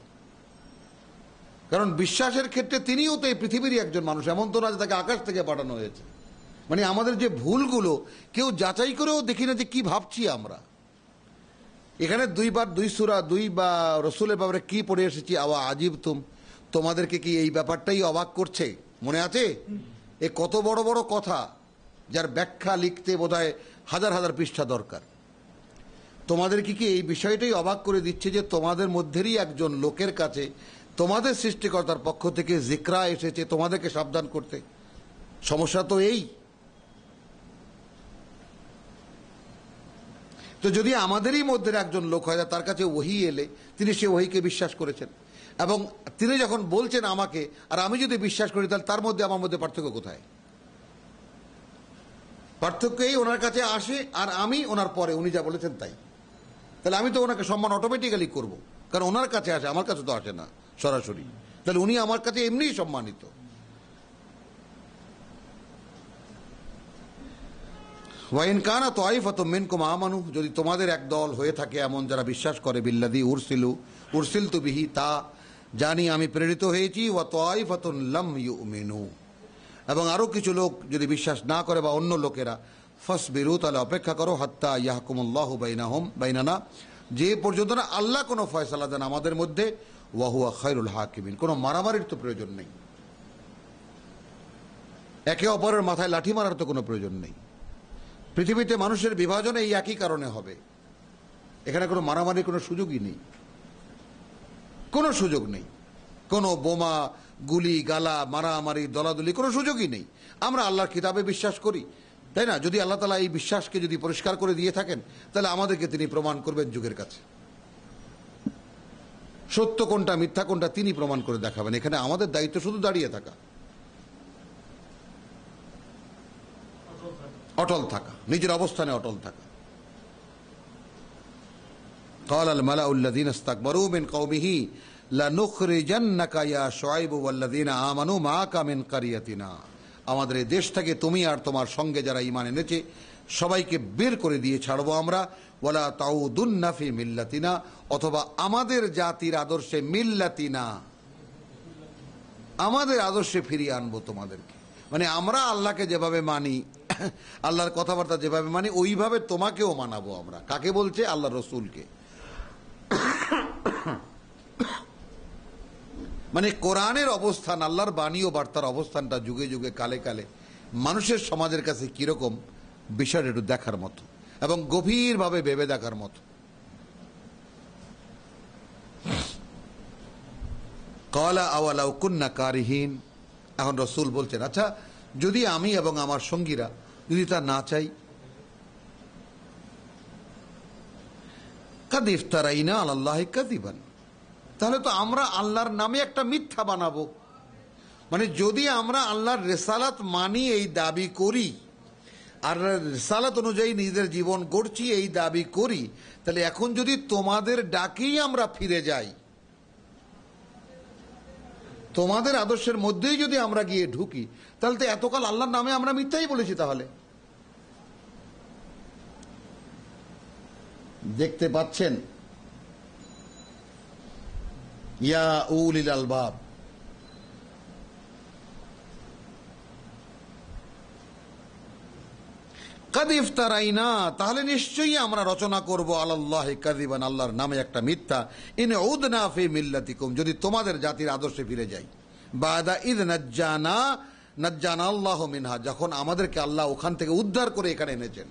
কারণ বিশ্বাসের ক্ষেত্রে তিনিও তো এই পৃথিবীরই একজন মানুষ, এমন তো না যে তাকে আকাশ থেকে পাঠানো হয়েছে। মানে আমাদের যে ভুলগুলো কেউ যাচাই করেও দেখি না যে কি ভাবছি আমরা। এখানে দুই সূরা বা রসূলের ব্যাপারে কি পড়ে এসেছি, আওয়া আজিব তুম, তোমাদেরকে কি এই ব্যাপারটাই অবাক করছে? মনে আছে? এ কত বড় বড় কথা, যার ব্যাখ্যা লিখতে বোধহয় হাজার হাজার পৃষ্ঠা দরকার। তোমাদেরকে কি এই বিষয়টাই অবাক করে দিচ্ছে যে তোমাদের মধ্যেরই একজন লোকের কাছে তোমাদের সৃষ্টিকর্তার পক্ষ থেকে জিকরা এসেছে তোমাদেরকে সাবধান করতে? সমস্যা তো এই। তো যদি আমাদেরই মধ্যে একজন লোক হয়, তার কাছে ওহী এলে তিনি সে ওহীকে বিশ্বাস করেছেন, এবং তিনি যখন বলছেন আমাকে, আর আমি যদি বিশ্বাস করি, তাহলে তার মধ্যে আমার মধ্যে পার্থক্য কোথায়? পার্থক্য এই, ওনার কাছে আসে আর আমি ওনার পরে, উনি যা বলেছেন তাই। তাহলে আমি তো ওনাকে সম্মান অটোমেটিক্যালি করব, কারণ ওনার কাছে আসে, আমার কাছে তো আসে না সরাসরি। তাহলে উনি আমার কাছে এমনিই সম্মানিত। ওয়াইন কানা তাইফাতুম মিনকুম আমানু, যদি তোমাদের এক দল হয়ে থাকে এমন যারা বিশ্বাস করে, বিল্লাযী উরসিলতু বিহি, তা জানি আমি প্রেরিত হয়েছি, ওয়া তাইফাতুন লাম ইউমিনু, এবং আরো কিছু লোক যদি বিশ্বাস না করে বা অন্য লোকেরা, ফাসবিরু, তাহলে অপেক্ষা করো, হাত্তা ইয়াহকুমুল্লাহু বাইনানা, যে পর্যন্ত না আল্লাহ কোনো ফয়সালা দেন আমাদের মধ্যে, ওয়া হুয়া খায়রুল হাকিমিন। কোনো মারামারির তো প্রয়োজন নেই, একে অপরের মাথায় লাঠি মারার তো কোনো প্রয়োজন নেই। পৃথিবীতে মানুষের বিভাজন এই একই কারণে হবে, এখানে কোনো মারামারির কোনো সুযোগই নেই, কোনো সুযোগ নেই, কোনো বোমা গুলি গালা মারামারি দলাদলি কোনো সুযোগই নেই। আমরা আল্লাহর কিতাবে বিশ্বাস করি, তাই না? যদি আল্লাহ তাআলা এই বিশ্বাসকে যদি পরিষ্কার করে দিয়ে থাকেন, তাহলে আমাদেরকে তিনি প্রমাণ করবেন যুগের কাছে। সত্য কোনটা মিথ্যা কোনটা তিনি প্রমাণ করে দেখাবেন। এখানে আমাদের দায়িত্ব শুধু দাঁড়িয়ে থাকা, অটল থাকা, নিজের অবস্থানে অটল থাকা। قال الملأ الذين استكبروا من قومه লানুখরিজান্নাকা ইয়া শুআইব ওয়াল্লাযীনা আমানু মাআকা মিন কারিয়াতিনা, আমাদের এই দেশ থেকে তুমি আর তোমার সঙ্গে যারা ঈমান এনেছে সবাইকে বের করে দিয়ে ছাড়বো আমরা। ওয়ালা তাউদুন্না ফি মিল্লাতিনা, অথবা আমাদের জাতির আদর্শে, মিল্লাতিনা আমাদের আদর্শে ফিরিয়ে আনবো তোমাদেরকে। মানে আমরা আল্লাহকে যেভাবে মানি, আল্লাহর কথাবার্তা যেভাবে মানি, ওইভাবে তোমাকেও মানাবো আমরা। কাকে বলছে? আল্লাহ রসুলকে। মানে কোরআনের অবস্থান, আল্লাহর বাণী ও বার্তার অবস্থানটা যুগে যুগে, কালে কালে মানুষের সমাজের কাছে কিরকম, বিষয়টা একটু দেখার মতো এবং গভীরভাবে ভেবে দেখার মতো। ক্বালা আওয়ালাউ কুন্না কারিহিন, এখন রসুল বলছেন, আচ্ছা যদি আমি এবং আমার সঙ্গীরা যদি তা না চাই, কাদ ইফতারাইনা আলাল্লাহি কাযিবান, তাহলে তো আমরা আল্লাহর নামে একটা মিথ্যা বানাবো। মানে যদি আমরা আল্লাহর রিসালাত মানি এই দাবি করি, আর রিসালাত অনুযায়ী নিজেদের জীবন গড়ছি এই দাবি করি, তাহলে এখন যদি তোমাদের ডাকেই আমরা ফিরে যাই, তোমাদের আদর্শের মধ্যেই যদি আমরা গিয়ে ঢুকি, তাহলে তো এতকাল আল্লাহর নামে আমরা মিথ্যাই বলেছি। তাহলে দেখতে পাচ্ছেন, ইয়া উলিল আলবাব, কাদ ইফতারাইনা, তাহলে নিশ্চয়ই আমরা রচনা করব আলাল্লাহি কাযিবান, আল্লাহর নামে একটা মিথ্যা। ইন উদনা ফি মিল্লাতিকুম, যদি তোমাদের জাতির আদর্শে ফিরে যাই। বাদা ইদ নাজ্জানা আল্লাহু মিনহা, যখন আমাদেরকে আল্লাহ ওখান থেকে উদ্ধার করে এখানে এনেছেন।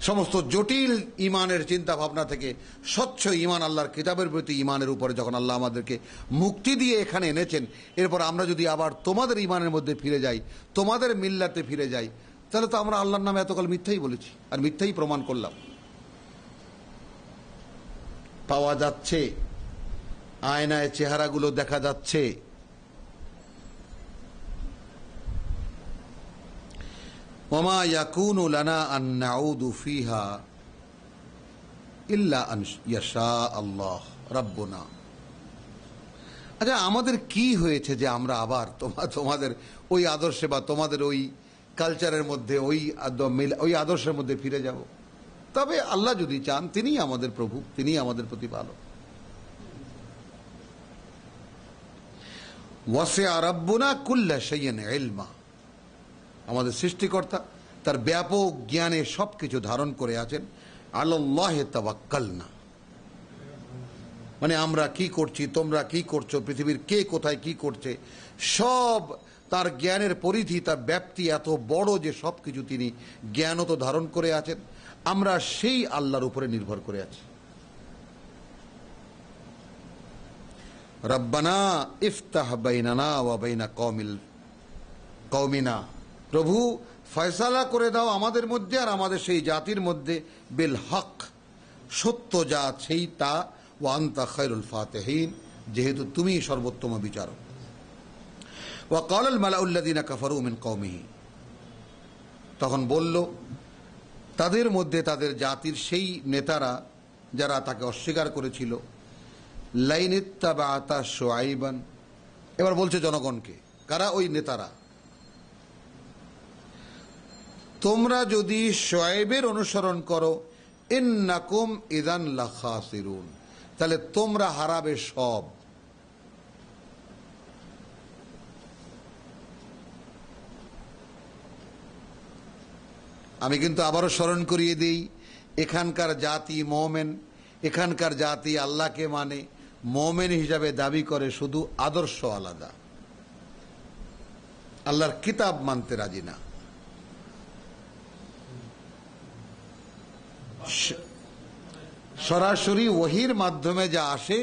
সমস্ত জটিল ইমানের চিন্তা ভাবনা থেকে স্বচ্ছ ইমান, আল্লাহর কিতাবের প্রতি ইমানের উপরে যখন আল্লাহ আমাদেরকে মুক্তি দিয়ে এখানে এনেছেন, এরপর আমরা যদি আবার তোমাদের ইমানের মধ্যে ফিরে যাই, তোমাদের মিল্লাতে ফিরে যাই, তাহলে তো আমরা আল্লাহর নামে এতকাল মিথ্যাই বলেছি আর মিথ্যাই প্রমাণ করলাম। পাওয়া যাচ্ছে, আয়নায় চেহারাগুলো দেখা যাচ্ছে। ওমা ইয়াকুনু লানা আন নাউদু ফিহা ইল্লা আন ইয়াশা আল্লাহ রাব্বুনা। আচ্ছা, আমাদের কি হয়েছে যে আমরা আবার তোমাদের ওই আদর্শে বা তোমাদের ওই কালচারের মধ্যে, ওই আদর্শের মধ্যে ফিরে যাব? তবে আল্লাহ যদি চান, তিনিই আমাদের প্রভু, তিনিই আমাদের প্রতিপালক। ওয়াসিআ রাব্বুনা কুল্লা শাইইন ইলমা, আমাদের সৃষ্টিকর্তা তার ব্যাপক জ্ঞানে সবকিছু ধারণ করে আছেন। আলাল্লাহি তাওয়াক্কালনা, মানে আমরা কি করছি, তোমরা কি করছো, পৃথিবীর কে কোথায় কি করছে, সব তার জ্ঞানের পরিধি, তার ব্যাপ্তি এত বড় যে সবকিছু তিনি জ্ঞানত ধারণ করে আছেন। আমরা সেই আল্লাহর উপরে নির্ভর করে আছি। রব্বানা ইফতাহ বাইনানা ওয়া বাইনা কওমিনা, প্রভু ফয়সালা করে দাও আমাদের মধ্যে আর আমাদের সেই জাতির মধ্যে, বিল হক, সত্য যা সেই তা, ওয়া আনতা খায়রুল ফাতিহিন, যেহেতু তুমি সর্বোত্তম বিচারক। ওয়া ক্বালাল মালাউল্লাযীনা কাফারু মিন কওমিহি, তখন বলল তাদের মধ্যে, তাদের জাতির সেই নেতারা যারা তাকে অস্বীকার করেছিল, লাইন ইত্তাবা'তা শুআইবান, এবার বলছে জনগণকে, কারা? ওই নেতারা, তোমরা যদি শুআইবের অনুসরণ করো, ইন্নাকুম ইযান লাখাসিরুন, তাহলে তোমরা হারাবে সব। আমি কিন্তু আবারও স্মরণ করিয়ে দিই, এখানকার জাতি মোমেন, এখানকার জাতি আল্লাহকে মানে, মোমেন হিসাবে দাবি করে, শুধু আদর্শ আলাদা, আল্লাহর কিতাব মানতে রাজি না। সরাসরি ওহীর মাধ্যমে যা আসে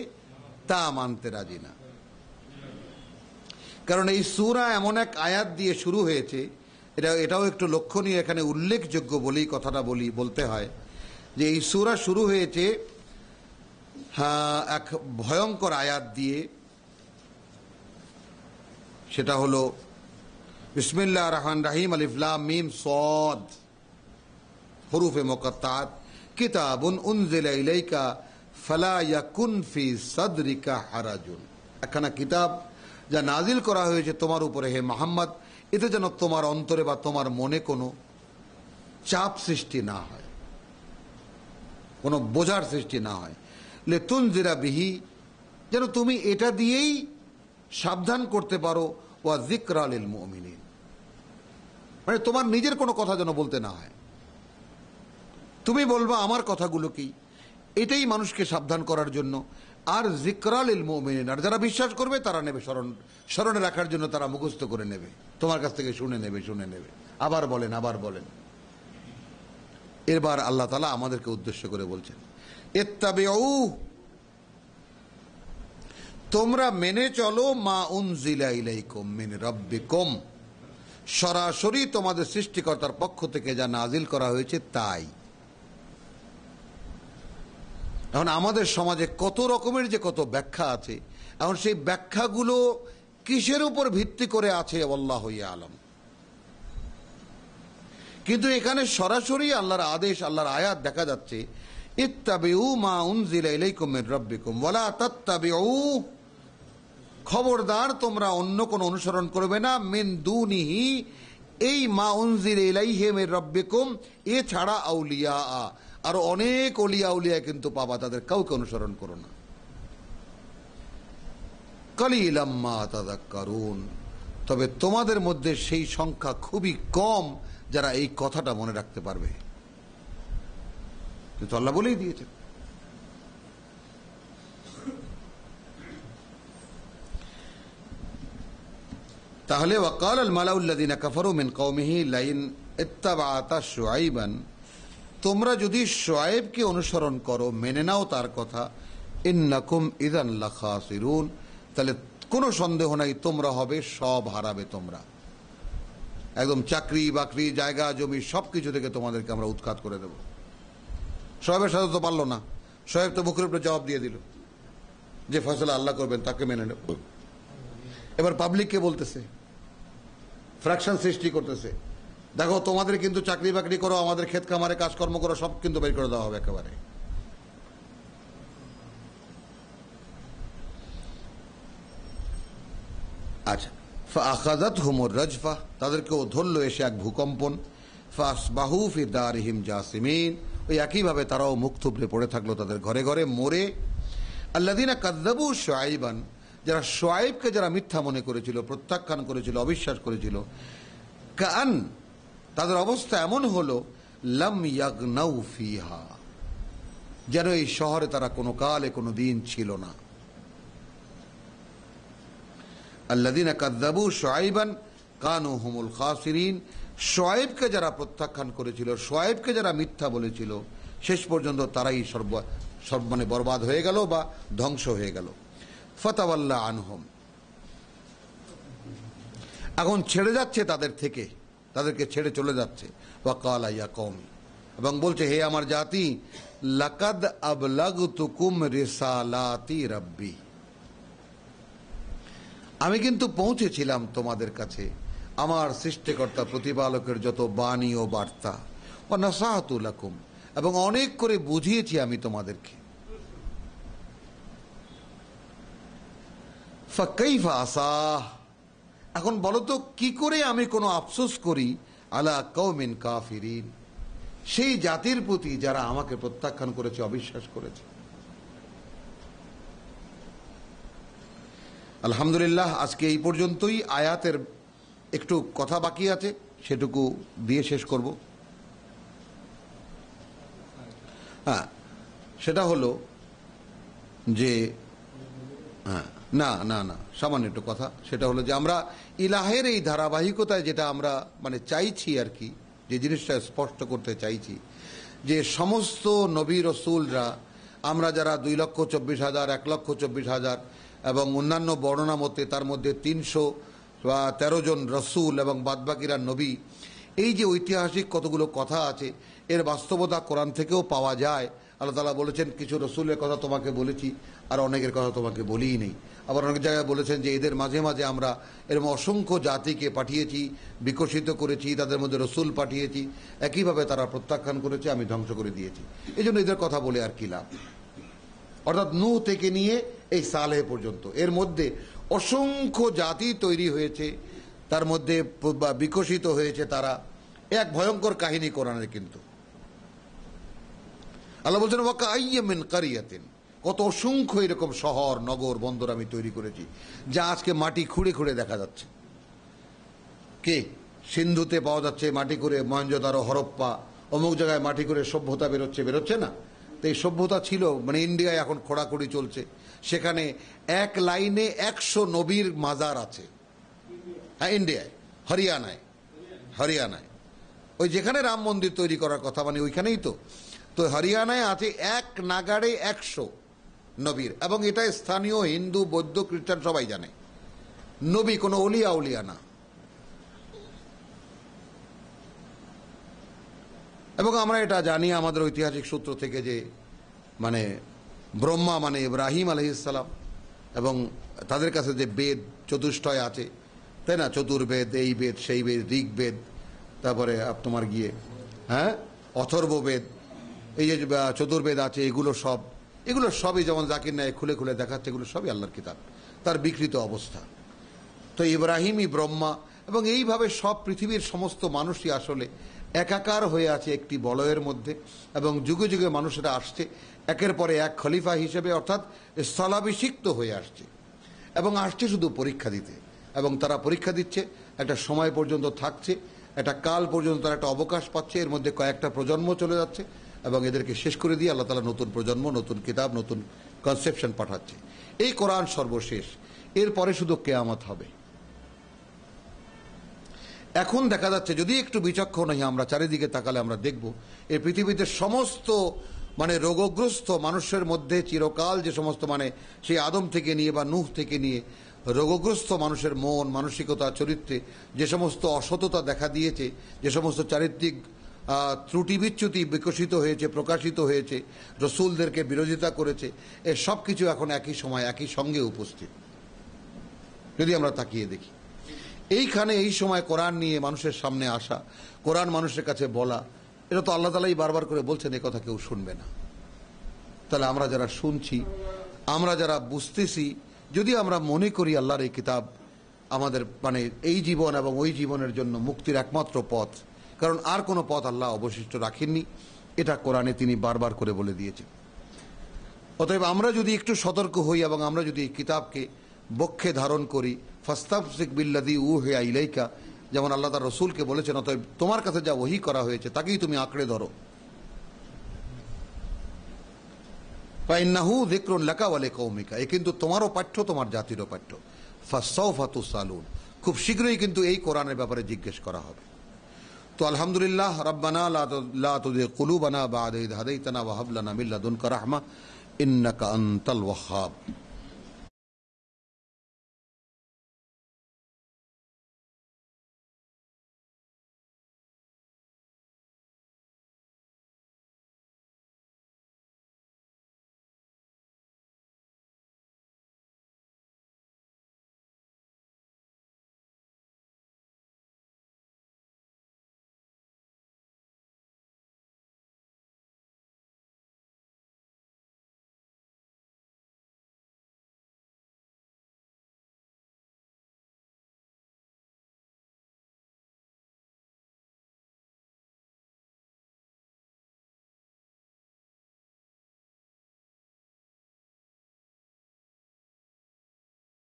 তা মানতে রাজি না। কারণ এই সূরা এমন এক আয়াত দিয়ে শুরু হয়েছে, এটাও একটু লক্ষণীয়, এখানে উল্লেখযোগ্য বলেই কথাটা বলতে হয়, যে এই সূরা শুরু হয়েছে এক ভয়ঙ্কর আয়াত দিয়ে। সেটা হলো বিসমিল্লাহির রহমানির রহিম, আলিফ লাম মিম সাদ, হুরুফে মুকাত্তাআত, কিতাবুন উনজিলা ইলাইকা ফালা ইয়াকুন ফি সাদরিকা হারাজুন, একখানা কিতাব যা নাজিল করা হয়েছে তোমার উপরে হে মুহাম্মদ, এতে যেন তোমার অন্তরে বা তোমার মনে কোনো চাপ সৃষ্টি না হয়, কোনো বোঝার সৃষ্টি না হয়। লিতুনজিরা বিহি, যেন তুমি এটা দিয়েই সাবধান করতে পারো, ওয়া যিকরা লিল মুমিনিন, মানে তোমার নিজের কোনো কথা যেন বলতে না হয়, তুমি বলবা আমার কথাগুলো কি, এটাই মানুষকে সাবধান করার জন্য। আর যিকরা লিল মুমিনিন, আর যারা বিশ্বাস করবে তারা নেবে, স্মরণে রাখার জন্য তারা মুখস্থ করে নেবে, তোমার কাছ থেকে শুনে নেবে। আবার বলেন। এবার আল্লাহ তাআলা আমাদেরকে উদ্দেশ্য করে বলছেন, ইত্তাবিউ, তোমরা মেনে চলো, মা উনজিলা ইলাইকুম মিন রাব্বিকুম, সরাসরি তোমাদের সৃষ্টিকর্তার পক্ষ থেকে যা নাজিল করা হয়েছে তাই। এখন আমাদের সমাজে কত রকমের যে কত ব্যাখ্যা আছে, এখন সেই ব্যাখ্যাগুলো কিসের উপর ভিত্তি করে আছে আল্লাহু আ'লাম। কিন্তু এখানে সরাসরি আল্লাহর আদেশ, আল্লাহর আয়াত দেখা যাচ্ছে, ইত্তাবিউ মা উনজিলা ইলাইকুম মিন রাব্বিকুম ওয়ালা তাত্তাবিউ, খবরদার তোমরা অন্য কোন অনুসরণ করবে না, মিন দুনিহি, এই মা উনজিলা ইলাইহি মিন রাব্বিকুম এছাড়া আউলিয়া, আর অনেক ওলিয়া কিন্তু পাবা, তাদের কাউকে অনুসরণ করো না। কালিলাম মা তাযাক্কারুন, তবে তোমাদের মধ্যে সেই সংখ্যা খুবই কম যারা এই কথাটা মনে রাখতে পারবে। তো আল্লাহ বলেই দিয়েছে। তাহলে ওয়াকাল আল মালাউল্লাযিনা কাফারু মিন কওমিহি লাইন ইত্তাবা'তা শুআইবান, তোমরা যদি শুআইবকে অনুসরণ করো, মেনে নাও তার কথা, ইন্নাকুম ইযান লাখাসিরুন, তাহলে কোনো সন্দেহ নাই তোমরা হবে সব হারাবে, তোমরা একদম চাকরি বাকরি জায়গা জমি সবকিছু থেকে তোমাদেরকে আমরা উৎখাত করে দেব। শুআইবের সাথে তো পারলো না, শুআইব তো মুখের উপরে জবাব দিয়ে দিল যে ফয়সালা আল্লাহ করবেন, তাকে মেনে নেব। এবার পাবলিককে বলতেছে, ফ্র্যাকশন সৃষ্টি করতেছে, দেখো তোমাদের কিন্তু চাকরি বাকরি করো, আমাদের ক্ষেত খামারে কাজকর্ম করো, সব কিন্তু বের করে দেওয়া হবে একেবারে। আচ্ছা, ফাআখাযাতহুমুর রাজফা, তাদেরকেও ধরল এসে এক ভূকম্পন, ফাসবাহু ফি দারিহিম জাসিমিন, ওই একইভাবে তারাও মুখ থুবড়ে পড়ে থাকলো তাদের ঘরে ঘরে মরে। আল্লাযীনা কাযযাবু শুআইবান, যারা শুআইবকে যারা মিথ্যা মনে করেছিল, প্রত্যাখ্যান করেছিল, অবিশ্বাস করেছিল, কাআন, তাদের অবস্থা এমন হলো, লাম ইয়াগনাউ ফিহা, যেন এই শহরে তারা কোনো কালে কোনো দিন ছিল না। আল্লাযীনা কাযযাবু শুআইবান কানু হুমুল খাসিরিন, শুআইবকে যারা প্রত্যাখ্যান করেছিল, শুআইবকে যারা মিথ্যা বলেছিল, শেষ পর্যন্ত তারাই মানে বরবাদ হয়ে গেল বা ধ্বংস হয়ে গেল। ফাতাওয়াল্লা আনহুম, এখন ছেড়ে যাচ্ছে তাদের থেকে, তাদেরকে ছেড়ে চলে যাচ্ছে। ওয়াকালা ইয়া কওমি, এবং বলছে হে আমার জাতি, লাকাদ আবলাগতুকুম রিসালাতি রাব্বি, আমি কিন্তু পৌঁছেছিলাম তোমাদের কাছে আমার সৃষ্টিকর্তা প্রতিপালকের যত বাণী ও বার্তা, ওয়া নাসাহাতু লাকুম, এবং অনেক করে বুঝিয়েছি আমি তোমাদেরকে। ফাকাইফা আসাহ, এখন বলো তো কি করে আমি কোনো আফসোস করি, আলা কওমিন কাফিরিন, সেই জাতির প্রতি যারা আমাকে প্রত্যাখ্যান করেছে, অবিশ্বাস করেছে। আলহামদুলিল্লাহ, আজকে এই পর্যন্তই। আয়াতের একটু কথা বাকি আছে, সেটুকু দিয়ে শেষ করব। হ্যাঁ, সেটা হলো যে না সামান্য একটু কথা, সেটা হলো যে আমরা ইলাহের এই ধারাবাহিকতায় যেটা আমরা মানে চাইছি আর কি, যে জিনিসটা স্পষ্ট করতে চাইছি, যে সমস্ত নবী রসুলরা, আমরা যারা 2,24,000, 1,24,000 এবং অন্যান্য বর্ণনা মতে তার মধ্যে 313 জন রসুল এবং বাদবাকিরা নবী, এই যে ঐতিহাসিক কতগুলো কথা আছে, এর বাস্তবতা কোরআন থেকেও পাওয়া যায়। আল্লাহ তাআলা বলেছেন কিছু রসুলের কথা তোমাকে বলেছি, আর অনেকের কথা তোমাকে বলিই নেই। আবার অনেক জায়গায় বলেছেন যে এদের মাঝে মাঝে আমরা এরকম অসংখ্য জাতিকে পাঠিয়েছি, বিকশিত করেছি, তাদের মধ্যে রসুল পাঠিয়েছি, একইভাবে তারা প্রত্যাখ্যান করেছে, আমি ধ্বংস করে দিয়েছি। এই জন্য এদের কথা বলে আর কি লাভ। অর্থাৎ নূহ থেকে নিয়ে এই সালেহ পর্যন্ত এর মধ্যে অসংখ্য জাতি তৈরি হয়েছে, তার মধ্যে বিকশিত হয়েছে তারা। এক ভয়ঙ্কর কাহিনী কোরআনের। কিন্তু আল্লাহ বলছেন ওয়াকাইয়্যিম মিন কারিয়াতিন, কত অসংখ্য এরকম শহর নগর বন্দর আমি তৈরি করেছি যা আজকে মাটি খুঁড়ে খুঁড়ে দেখা যাচ্ছে। কে সিন্ধুতে পাওয়া যাচ্ছে মাটি করে, মহেঞ্জোদারো, হরপ্পা, অমুক জায়গায় মাটি করে সভ্যতা বেরোচ্ছে না? তো এই সভ্যতা ছিল, মানে ইন্ডিয়ায় এখন খোঁড়াখুড়ি চলছে, সেখানে এক লাইনে 100 নবীর মাজার আছে। হ্যাঁ, ইন্ডিয়ায়, হরিয়ানায় ওই যেখানে রাম মন্দির তৈরি করার কথা, মানে ওইখানেই তো হরিয়ানায় আছে এক নাগাড়ে 100 নবীর। এবং এটা স্থানীয় হিন্দু, বৌদ্ধ, খ্রিস্টান সবাই জানে। নবী কোনো অলিয়া না। এবং আমরা এটা জানি আমাদের ঐতিহাসিক সূত্র থেকে যে মানে ব্রহ্মা মানে ইব্রাহিম আলাইহিসসালাম, এবং তাদের কাছে যে বেদ চতুষ্টয় আছে, তাই না? চতুর্বেদ, এই বেদ সেই বেদ, ঋগ্বেদ, তারপরে তোমার গিয়ে অথর্ববেদ, এই যে চতুর্বেদ আছে, এগুলো সবই যেমন জাকির নায়ক খুলে খুলে দেখাচ্ছে, এগুলো সবই আল্লাহর কিতাব, তার বিকৃত অবস্থা। তো ইব্রাহিমই ব্রহ্মা, এবং এইভাবে সব পৃথিবীর সমস্ত মানুষই আসলে একাকার হয়ে আছে একটি বলয়ের মধ্যে। এবং যুগে যুগে মানুষেরা আসছে একের পরে এক খলিফা হিসেবে, অর্থাৎ স্থলাভিষিক্ত হয়ে আসছে, এবং আসছে শুধু পরীক্ষা দিতে। এবং তারা পরীক্ষা দিচ্ছে, একটা সময় পর্যন্ত থাকছে, একটা কাল পর্যন্ত তারা একটা অবকাশ পাচ্ছে, এর মধ্যে কয়েকটা প্রজন্ম চলে যাচ্ছে, এবং এদেরকে শেষ করে দিয়ে আল্লাহ তাআলা নতুন প্রজন্ম, নতুন কিতাব, নতুন কনসেপশন পাঠাচ্ছে। এই কোরআন সর্বশেষ, এরপরে শুধু কিয়ামত হবে। এখন দেখা যাচ্ছে, যদি একটু বিচক্ষণ হই আমরা, চারিদিকে তাকালে আমরা দেখব এই পৃথিবীতে সমস্ত মানে রোগগ্রস্ত মানুষের মধ্যে চিরকাল যে সমস্ত মানে সেই আদম থেকে নিয়ে বা নূহ থেকে নিয়ে রোগগ্রস্ত মানুষের মন, মানসিকতা, চরিত্রে যে সমস্ত অসততা দেখা দিয়েছে, যে সমস্ত চারিত্রিক ত্রুটি বিচ্যুতি বিকশিত হয়েছে, প্রকাশিত হয়েছে, রসুলদেরকে বিরোধিতা করেছে, এ সব কিছু এখন একই সময় একই সঙ্গে উপস্থিত। যদি আমরা তাকিয়ে দেখি, এইখানে এই সময় কোরআন নিয়ে মানুষের সামনে আসা, কোরআন মানুষের কাছে বলা, এটা তো আল্লাহ তাআলাই বারবার করে বলছেন, এই কথা কেউ শুনবে না। তাহলে আমরা যারা শুনছি, আমরা যারা বুঝতেছি, যদি আমরা মনে করি আল্লাহর এই কিতাব আমাদের মানে এই জীবন এবং ওই জীবনের জন্য মুক্তির একমাত্র পথ, কারণ আর কোনো পথ আল্লাহ অবশিষ্ট রাখেননি, এটা কোরআনে তিনি বারবার করে বলে দিয়েছেন। অতএব আমরা যদি একটু সতর্ক হই এবং আমরা যদি এই কিতাবকে বক্ষে ধারণ করি, ফাস্তামসিক বিল্লাযী উহিয়া ইলাইকা, যেমন আল্লাহ তার রসুলকে বলেছেন, অতএব তোমার কাছে যা ওহী করা হয়েছে তাকেই তুমি আঁকড়ে ধরো। ফাইন্নাহু যিকরুন লাকা ওয়া লিকাওমিকা, এ কিন্তু তোমারও পাঠ্য, তোমার জাতিরও পাঠ্য। ফাসাউফা তুসালুন, খুব শীঘ্রই কিন্তু এই কোরআনের ব্যাপারে জিজ্ঞেস করা হবে। তো আলহামদুলিল্লাহ, রাব্বানা লা তুযিগ কুলুবানা বা'দা ইয হাদাইতানা ওয়া হাব লানা মিন লাদুনকা রাহমা ইন্নাকা আনতাল ওয়াহ্হাব।